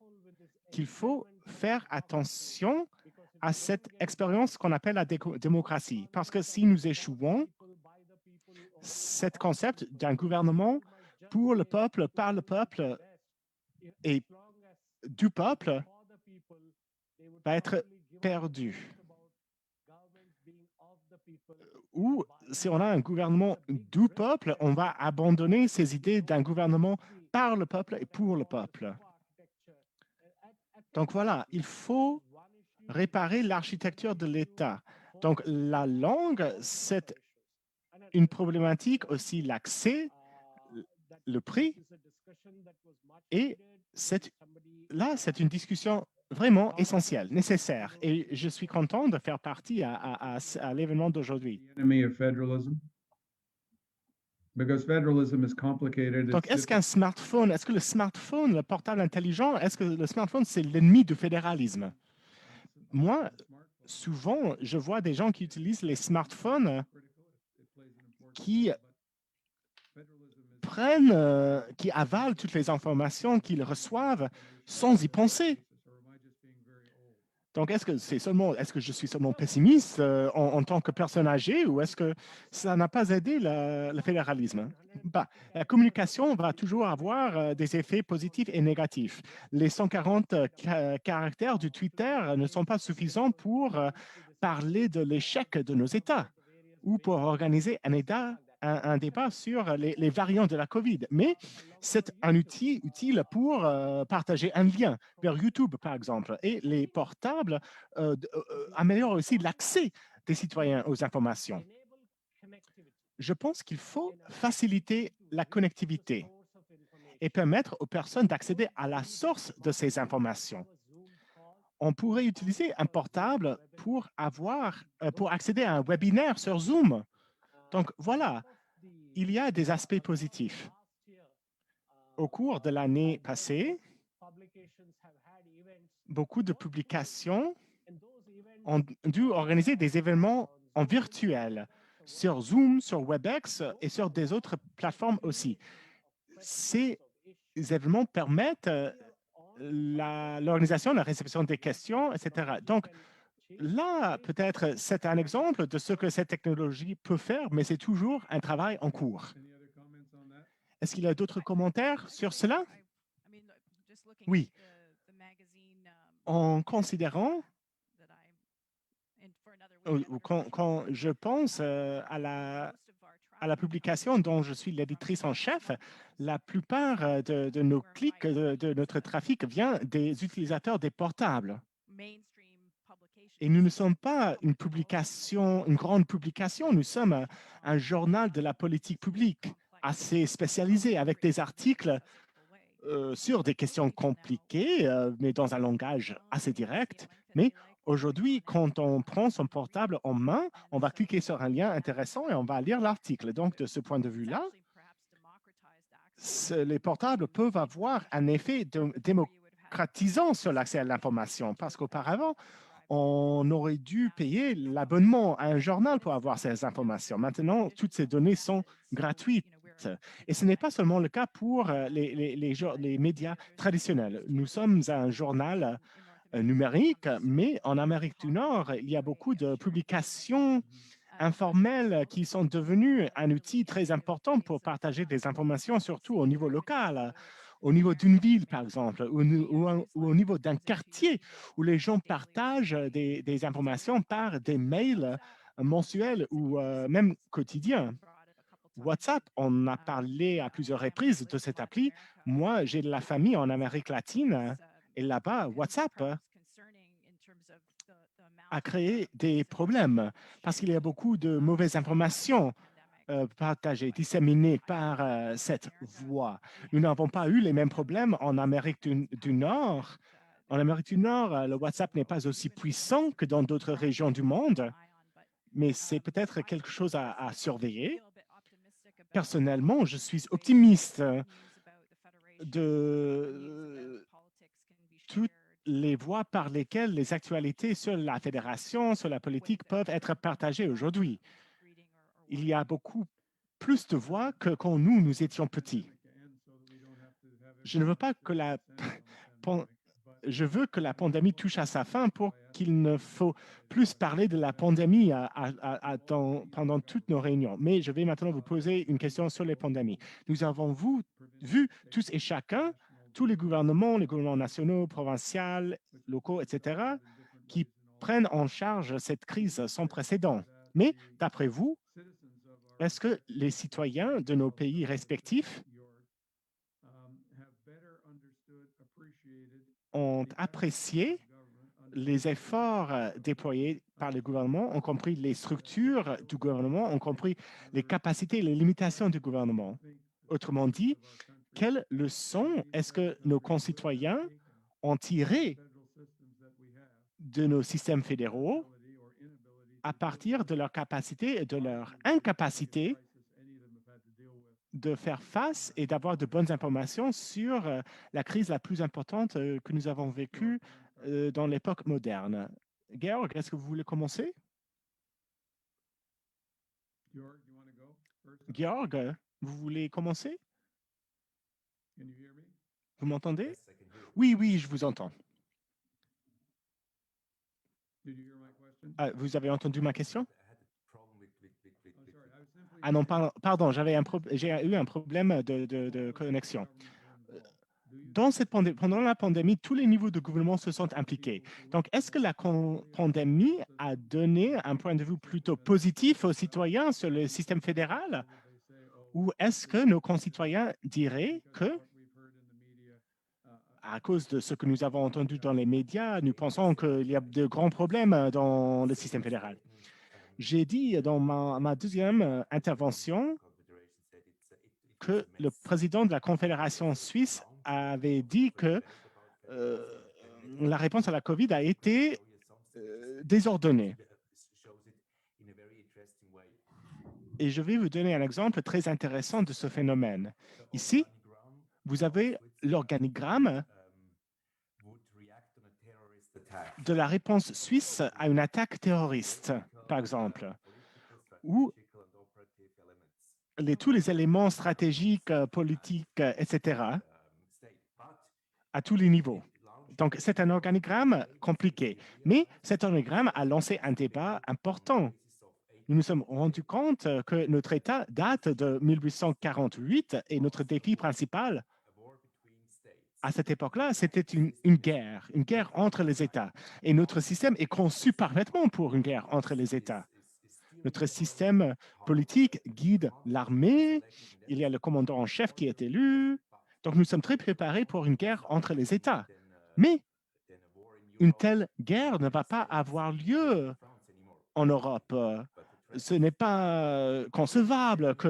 qu'il faut faire attention à cette expérience qu'on appelle la démocratie. Parce que si nous échouons, cet concept d'un gouvernement pour le peuple, par le peuple et du peuple va être perdu. Ou si on a un gouvernement du peuple, on va abandonner ces idées d'un gouvernement par le peuple et pour le peuple. Donc voilà, il faut réparer l'architecture de l'État. Donc la langue, c'est une problématique aussi, l'accès, le prix. Et là, c'est une discussion vraiment essentielle, nécessaire. Et je suis content de faire partie à l'événement d'aujourd'hui. Enemy of federalism? Because federalism is complicated. Donc, est-ce que le smartphone, le portable intelligent, est-ce que le smartphone, c'est l'ennemi du fédéralisme? Moi, souvent, je vois des gens qui utilisent les smartphones qui qui avalent toutes les informations qu'ils reçoivent sans y penser. Donc, est-ce que je suis seulement pessimiste en tant que personne âgée ou est-ce que ça n'a pas aidé le fédéralisme? La communication va toujours avoir des effets positifs et négatifs. Les 140 caractères du Twitter ne sont pas suffisants pour parler de l'échec de nos États ou pour organiser un débat sur les variants de la COVID. Mais c'est un outil utile pour partager un lien vers YouTube, par exemple. Et les portables améliorent aussi l'accès des citoyens aux informations. Je pense qu'il faut faciliter la connectivité et permettre aux personnes d'accéder à la source de ces informations. On pourrait utiliser un portable pour accéder à un webinaire sur Zoom. Donc voilà, il y a des aspects positifs. Au cours de l'année passée, beaucoup de publications ont dû organiser des événements en virtuel sur Zoom, sur WebEx et sur des autres plateformes aussi. Ces événements permettent l'organisation, la réception des questions, etc. Donc, là, peut-être, c'est un exemple de ce que cette technologie peut faire, mais c'est toujours un travail en cours. Est-ce qu'il y a d'autres commentaires sur cela? Oui. En considérant, quand je pense à la publication dont je suis l'éditrice en chef, la plupart de nos clics, de notre trafic vient des utilisateurs des portables. Et nous ne sommes pas une grande publication, nous sommes un journal de la politique publique assez spécialisé avec des articles sur des questions compliquées, mais dans un langage assez direct. Mais aujourd'hui, quand on prend son portable en main, on va cliquer sur un lien intéressant et on va lire l'article. Donc, de ce point de vue-là, les portables peuvent avoir un effet démocratisant sur l'accès à l'information parce qu'auparavant, on aurait dû payer l'abonnement à un journal pour avoir ces informations. Maintenant, toutes ces données sont gratuites. Et ce n'est pas seulement le cas pour les médias traditionnels. Nous sommes un journal numérique, mais en Amérique du Nord, il y a beaucoup de publications informelles qui sont devenues un outil très important pour partager des informations, surtout au niveau local, au niveau d'une ville, par exemple, ou au niveau d'un quartier où les gens partagent des informations par des mails mensuels ou même quotidiens. WhatsApp, on a parlé à plusieurs reprises de cette appli. Moi, j'ai de la famille en Amérique latine et là-bas, WhatsApp a créé des problèmes parce qu'il y a beaucoup de mauvaises informations partagées, disséminées par cette voie. Nous n'avons pas eu les mêmes problèmes en Amérique du Nord. En Amérique du Nord, le WhatsApp n'est pas aussi puissant que dans d'autres régions du monde, mais c'est peut-être quelque chose à surveiller. Personnellement, je suis optimiste de toutes les voies par lesquelles les actualités sur la fédération, sur la politique peuvent être partagées aujourd'hui. Il y a beaucoup plus de voix que quand nous étions petits. Je ne veux pas que je veux que la pandémie touche à sa fin pour qu'il ne faut plus parler de la pandémie pendant toutes nos réunions. Mais je vais maintenant vous poser une question sur les pandémies. Nous avons vu tous et chacun, tous les gouvernements nationaux, provinciaux, locaux, etc., qui prennent en charge cette crise sans précédent. Mais d'après vous, est-ce que les citoyens de nos pays respectifs ont apprécié les efforts déployés par le gouvernement, ont compris les structures du gouvernement, ont compris les capacités et les limitations du gouvernement? Autrement dit, quelles leçons est-ce que nos concitoyens ont tirées de nos systèmes fédéraux à partir de leur capacité et de leur incapacité de faire face et d'avoir de bonnes informations sur la crise la plus importante que nous avons vécue dans l'époque moderne? Georg, est-ce que vous voulez commencer? Georg, vous voulez commencer? Vous m'entendez? Oui, oui, je vous entends. Vous avez entendu ma question? Ah non, pardon, j'ai eu un problème de connexion. Pendant la pandémie, tous les niveaux de gouvernement se sont impliqués. Donc, est-ce que la pandémie a donné un point de vue plutôt positif aux citoyens sur le système fédéral? Ou est-ce que nos concitoyens diraient que, à cause de ce que nous avons entendu dans les médias, nous pensons qu'il y a de grands problèmes dans le système fédéral? J'ai dit dans ma deuxième intervention que le président de la Confédération suisse avait dit que la réponse à la COVID a été désordonnée. Et je vais vous donner un exemple très intéressant de ce phénomène. Ici, vous avez l'organigramme de la réponse suisse à une attaque terroriste, par exemple, où tous les éléments stratégiques, politiques, etc., à tous les niveaux. Donc, c'est un organigramme compliqué, mais cet organigramme a lancé un débat important. Nous nous sommes rendus compte que notre État date de 1848 et notre défi principal à cette époque-là, c'était une guerre entre les États. Et notre système est conçu parfaitement pour une guerre entre les États. Notre système politique guide l'armée, il y a le commandant en chef qui est élu. Donc, nous sommes très préparés pour une guerre entre les États. Mais une telle guerre ne va pas avoir lieu en Europe. ce n'est pas concevable que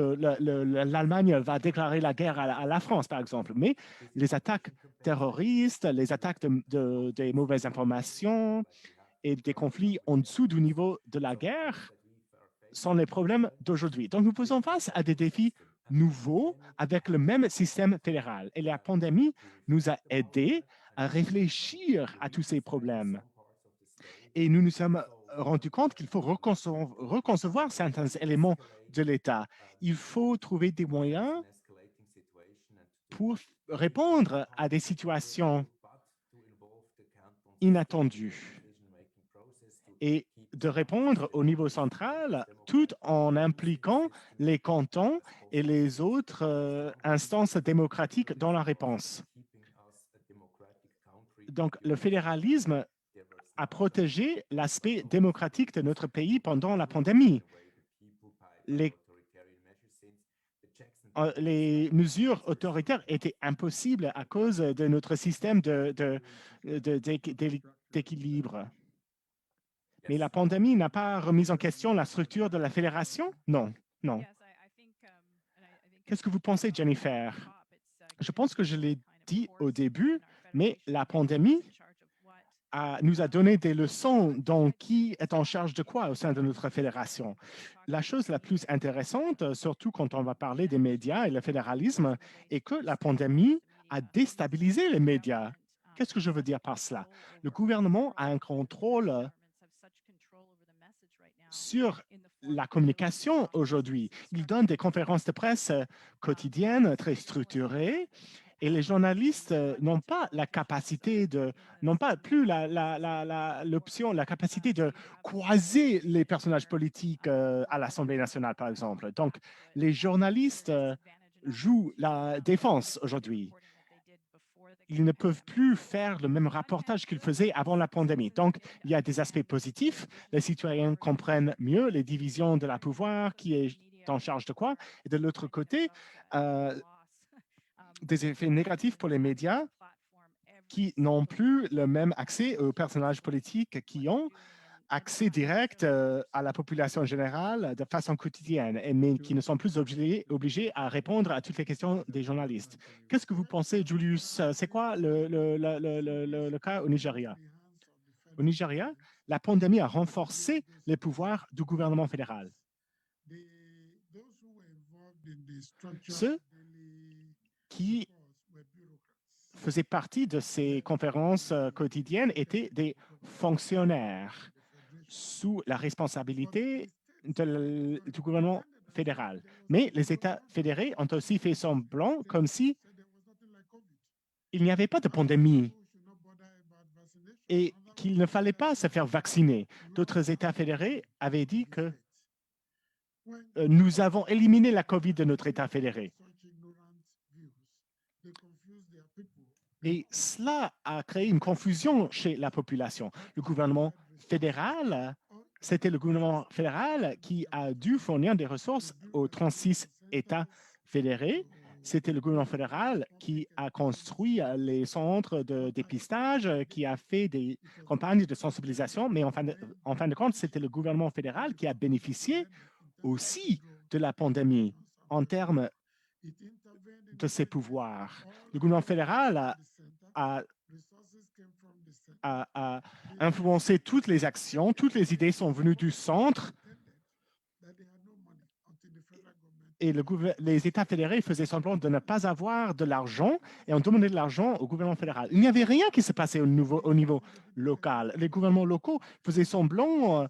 l'Allemagne va déclarer la guerre à la France, par exemple. Mais les attaques terroristes, les attaques des mauvaises informations et des conflits en dessous du niveau de la guerre sont les problèmes d'aujourd'hui. Donc, nous faisons face à des défis nouveaux avec le même système fédéral. Et la pandémie nous a aidés à réfléchir à tous ces problèmes. Et nous nous sommes rendus compte qu'il faut reconcevoir certains éléments de l'État. Il faut trouver des moyens pour répondre à des situations inattendues et de répondre au niveau central tout en impliquant les cantons et les autres instances démocratiques dans la réponse. Donc, le fédéralisme a protégé l'aspect démocratique de notre pays pendant la pandémie. Les mesures autoritaires étaient impossibles à cause de notre système d'équilibre. Mais la pandémie n'a pas remis en question la structure de la fédération? Non, non. Qu'est-ce que vous pensez, Jennifer? Je pense que je l'ai dit au début, mais la pandémie nous a donné des leçons dans qui est en charge de quoi au sein de notre fédération. La chose la plus intéressante, surtout quand on va parler des médias et le fédéralisme, est que la pandémie a déstabilisé les médias. Qu'est-ce que je veux dire par cela? Le gouvernement a un contrôle sur la communication aujourd'hui. Il donne des conférences de presse quotidiennes, très structurées, et les journalistes n'ont pas la capacité n'ont pas plus l'option, la capacité de croiser les personnages politiques à l'Assemblée nationale, par exemple. Donc, les journalistes jouent la défense aujourd'hui. Ils ne peuvent plus faire le même reportage qu'ils faisaient avant la pandémie. Donc, il y a des aspects positifs. Les citoyens comprennent mieux les divisions de la pouvoir, qui est en charge de quoi. Et de l'autre côté, des effets négatifs pour les médias qui n'ont plus le même accès aux personnages politiques qui ont accès direct à la population générale de façon quotidienne, mais qui ne sont plus obligés à répondre à toutes les questions des journalistes. Qu'est-ce que vous pensez, Julius? C'est quoi le cas au Nigeria? Au Nigeria, la pandémie a renforcé les pouvoirs du gouvernement fédéral. Ceux qui faisaient partie de ces conférences quotidiennes étaient des fonctionnaires sous la responsabilité du gouvernement fédéral. Mais les États fédérés ont aussi fait semblant comme si il n'y avait pas de pandémie et qu'il ne fallait pas se faire vacciner. D'autres États fédérés avaient dit que nous avons éliminé la COVID de notre État fédéré. Et cela a créé une confusion chez la population. Le gouvernement fédéral, c'était le gouvernement fédéral qui a dû fournir des ressources aux 36 États fédérés. C'était le gouvernement fédéral qui a construit les centres de dépistage, qui a fait des campagnes de sensibilisation, mais en fin de compte, c'était le gouvernement fédéral qui a bénéficié aussi de la pandémie en termes de ses pouvoirs. Le gouvernement fédéral a influencé toutes les actions, toutes les idées sont venues du centre et les États fédérés faisaient semblant de ne pas avoir de l'argent et ont demandé de l'argent au gouvernement fédéral. Il n'y avait rien qui se passait au niveau local. Les gouvernements locaux faisaient semblant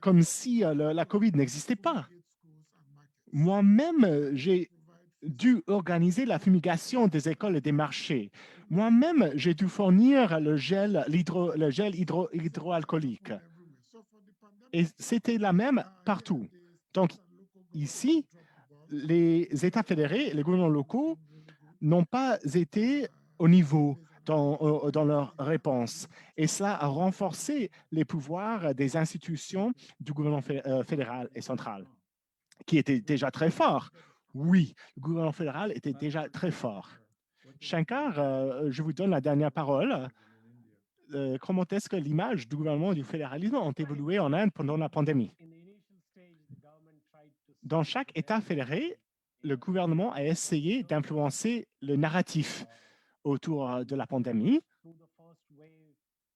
comme si la COVID n'existait pas. Moi-même, j'ai dû organiser la fumigation des écoles et des marchés. Moi-même, j'ai dû fournir le gel hydroalcoolique. Et c'était la même partout. Donc, ici, les États fédérés, les gouvernements locaux n'ont pas été au niveau dans leur réponse. Et cela a renforcé les pouvoirs des institutions du gouvernement fédéral et central, qui étaient déjà très forts. Oui, le gouvernement fédéral était déjà très fort. Shankar, je vous donne la dernière parole. Comment est-ce que l'image du gouvernement du fédéralisme a évolué en Inde pendant la pandémie? Dans chaque État fédéré, le gouvernement a essayé d'influencer le narratif autour de la pandémie.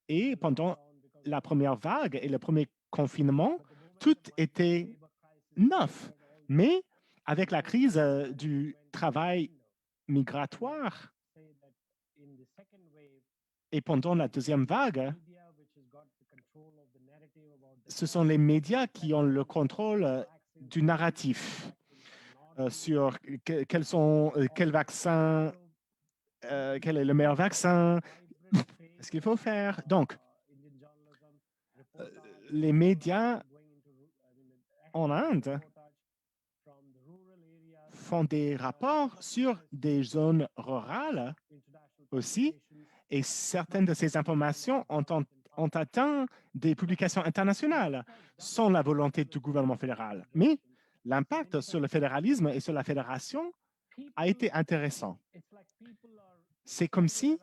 Et pendant la première vague et le premier confinement, tout était neuf. Mais avec la crise du travail migratoire et pendant la deuxième vague, ce sont les médias qui ont le contrôle du narratif sur quel vaccin, quel est le meilleur vaccin, ce qu'il faut faire. Donc, les médias en Inde font des rapports sur des zones rurales aussi, et certaines de ces informations ont atteint des publications internationales sans la volonté du gouvernement fédéral. Mais l'impact sur le fédéralisme et sur la fédération a été intéressant. C'est comme si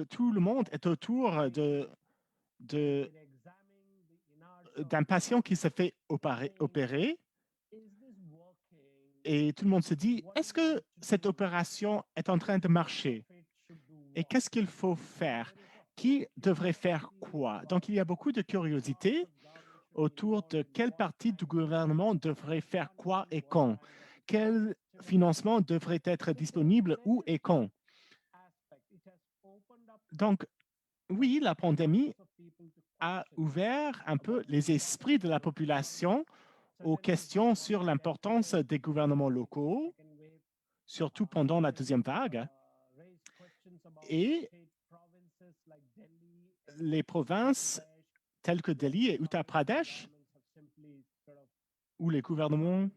tout le monde est autour d'un patient qui se fait opérer et tout le monde se dit, est-ce que cette opération est en train de marcher? Et qu'est-ce qu'il faut faire? Qui devrait faire quoi? Donc, il y a beaucoup de curiosité autour de quelle partie du gouvernement devrait faire quoi et quand. Quel financement devrait être disponible où et quand. Donc, oui, la pandémie a ouvert un peu les esprits de la population aux questions sur l'importance des gouvernements locaux, surtout pendant la deuxième vague. Et les provinces telles que Delhi et Uttar Pradesh, où les gouvernements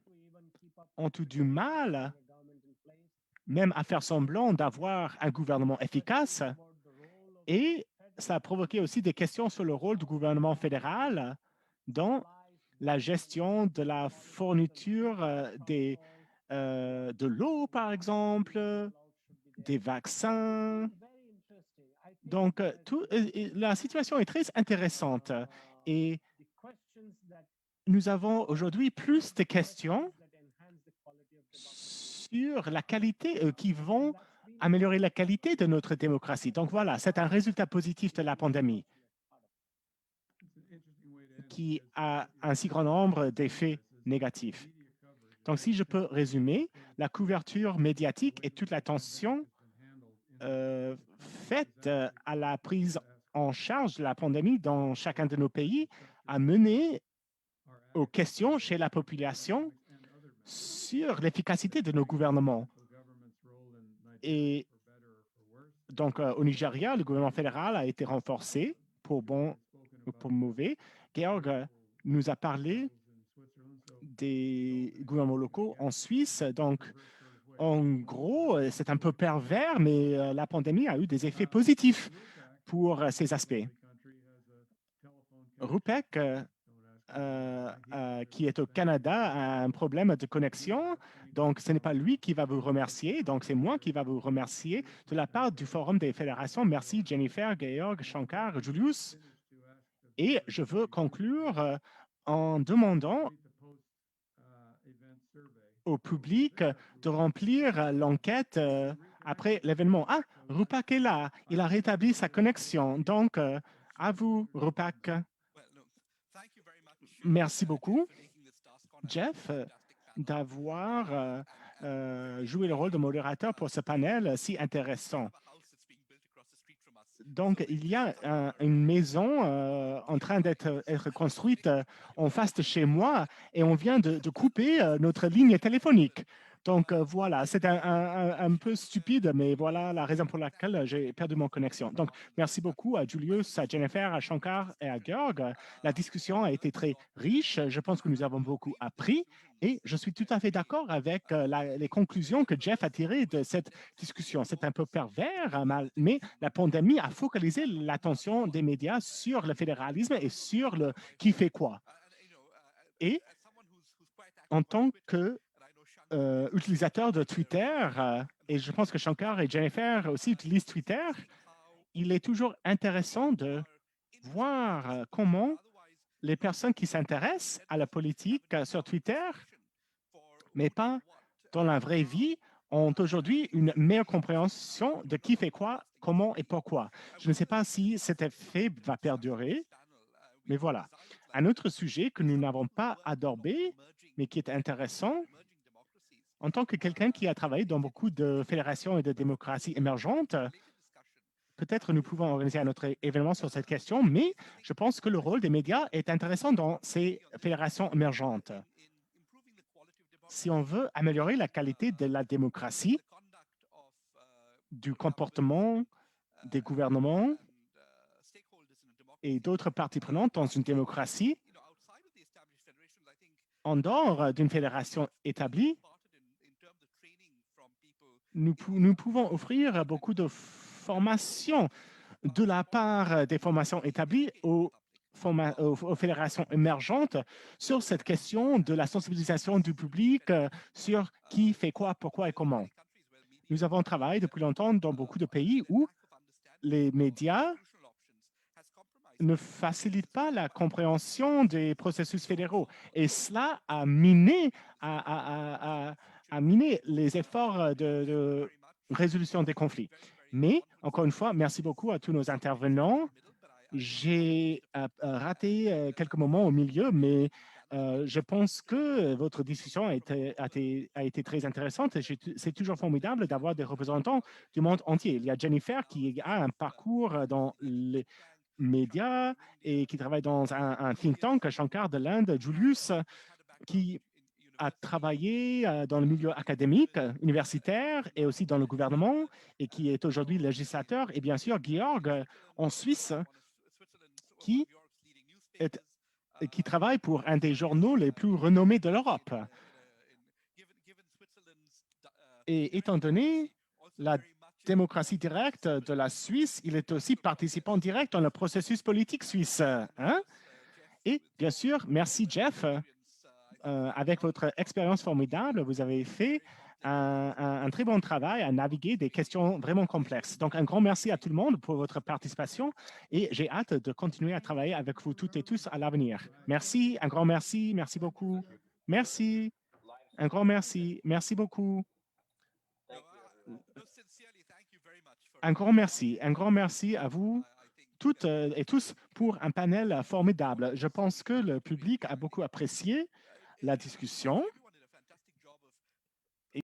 ont eu du mal même à faire semblant d'avoir un gouvernement efficace. Et ça a provoqué aussi des questions sur le rôle du gouvernement fédéral dans la gestion de la fourniture de l'eau, par exemple, des vaccins. Donc, la situation est très intéressante et nous avons aujourd'hui plus de questions sur la qualité, qui vont améliorer la qualité de notre démocratie. Donc voilà, c'est un résultat positif de la pandémie qui a un si grand nombre d'effets négatifs. Donc, si je peux résumer, la couverture médiatique et toute l'attention faite à la prise en charge de la pandémie dans chacun de nos pays a mené aux questions chez la population sur l'efficacité de nos gouvernements. Et donc, au Nigeria, le gouvernement fédéral a été renforcé pour bon ou pour mauvais. Georg nous a parlé des gouvernements locaux en Suisse. Donc, en gros, c'est un peu pervers, mais la pandémie a eu des effets positifs pour ces aspects. Rupek, qui est au Canada, a un problème de connexion. Donc, ce n'est pas lui qui va vous remercier. Donc, c'est moi qui va vous remercier de la part du Forum des fédérations. Merci Jennifer, Georg, Shankar, Julius. Et je veux conclure en demandant au public de remplir l'enquête après l'événement. Ah, Rupak est là. Il a rétabli sa connexion. Donc, à vous, Rupak. Merci beaucoup, Jeff, d'avoir joué le rôle de modérateur pour ce panel si intéressant. Donc, il y a une maison en train d'être construite en face de chez moi et on vient de couper notre ligne téléphonique. Donc, voilà, c'est un peu stupide, mais voilà la raison pour laquelle j'ai perdu mon connexion. Donc, merci beaucoup à Julius, à Jennifer, à Shankar et à Georg. La discussion a été très riche. Je pense que nous avons beaucoup appris et je suis tout à fait d'accord avec les conclusions que Jeff a tirées de cette discussion. C'est un peu pervers, mais la pandémie a focalisé l'attention des médias sur le fédéralisme et sur le qui fait quoi. Et en tant que utilisateur de Twitter, et je pense que Shankar et Jennifer aussi utilisent Twitter, il est toujours intéressant de voir comment les personnes qui s'intéressent à la politique sur Twitter, mais pas dans la vraie vie, ont aujourd'hui une meilleure compréhension de qui fait quoi, comment et pourquoi. Je ne sais pas si cet effet va perdurer, mais voilà. Un autre sujet que nous n'avons pas abordé, mais qui est intéressant, en tant que quelqu'un qui a travaillé dans beaucoup de fédérations et de démocraties émergentes, peut-être nous pouvons organiser un autre événement sur cette question, mais je pense que le rôle des médias est intéressant dans ces fédérations émergentes. Si on veut améliorer la qualité de la démocratie, du comportement des gouvernements et d'autres parties prenantes dans une démocratie, en dehors d'une fédération établie, nous pouvons offrir beaucoup de formations de la part des formations établies aux fédérations émergentes sur cette question de la sensibilisation du public sur qui fait quoi, pourquoi et comment. Nous avons travaillé depuis longtemps dans beaucoup de pays où les médias ne facilitent pas la compréhension des processus fédéraux. Et cela a miné, les efforts de résolution des conflits. Mais, encore une fois, merci beaucoup à tous nos intervenants. J'ai raté quelques moments au milieu, mais je pense que votre discussion a été très intéressante. C'est toujours formidable d'avoir des représentants du monde entier. Il y a Jennifer qui a un parcours dans les médias et qui travaille dans un think tank, Shankar de l'Inde, Julius, qui a travaillé dans le milieu académique, universitaire et aussi dans le gouvernement et qui est aujourd'hui législateur. Et bien sûr, Georg en Suisse, qui travaille pour un des journaux les plus renommés de l'Europe. Et étant donné la démocratie directe de la Suisse, il est aussi participant direct dans le processus politique suisse. Hein? Et bien sûr, merci Jeff. Avec votre expérience formidable, vous avez fait un très bon travail à naviguer des questions vraiment complexes. Donc, un grand merci à tout le monde pour votre participation et j'ai hâte de continuer à travailler avec vous toutes et tous à l'avenir. Merci, un grand merci, merci beaucoup. Merci, un grand merci, merci beaucoup. Un grand merci à vous toutes et tous pour un panel formidable. Je pense que le public a beaucoup apprécié la discussion.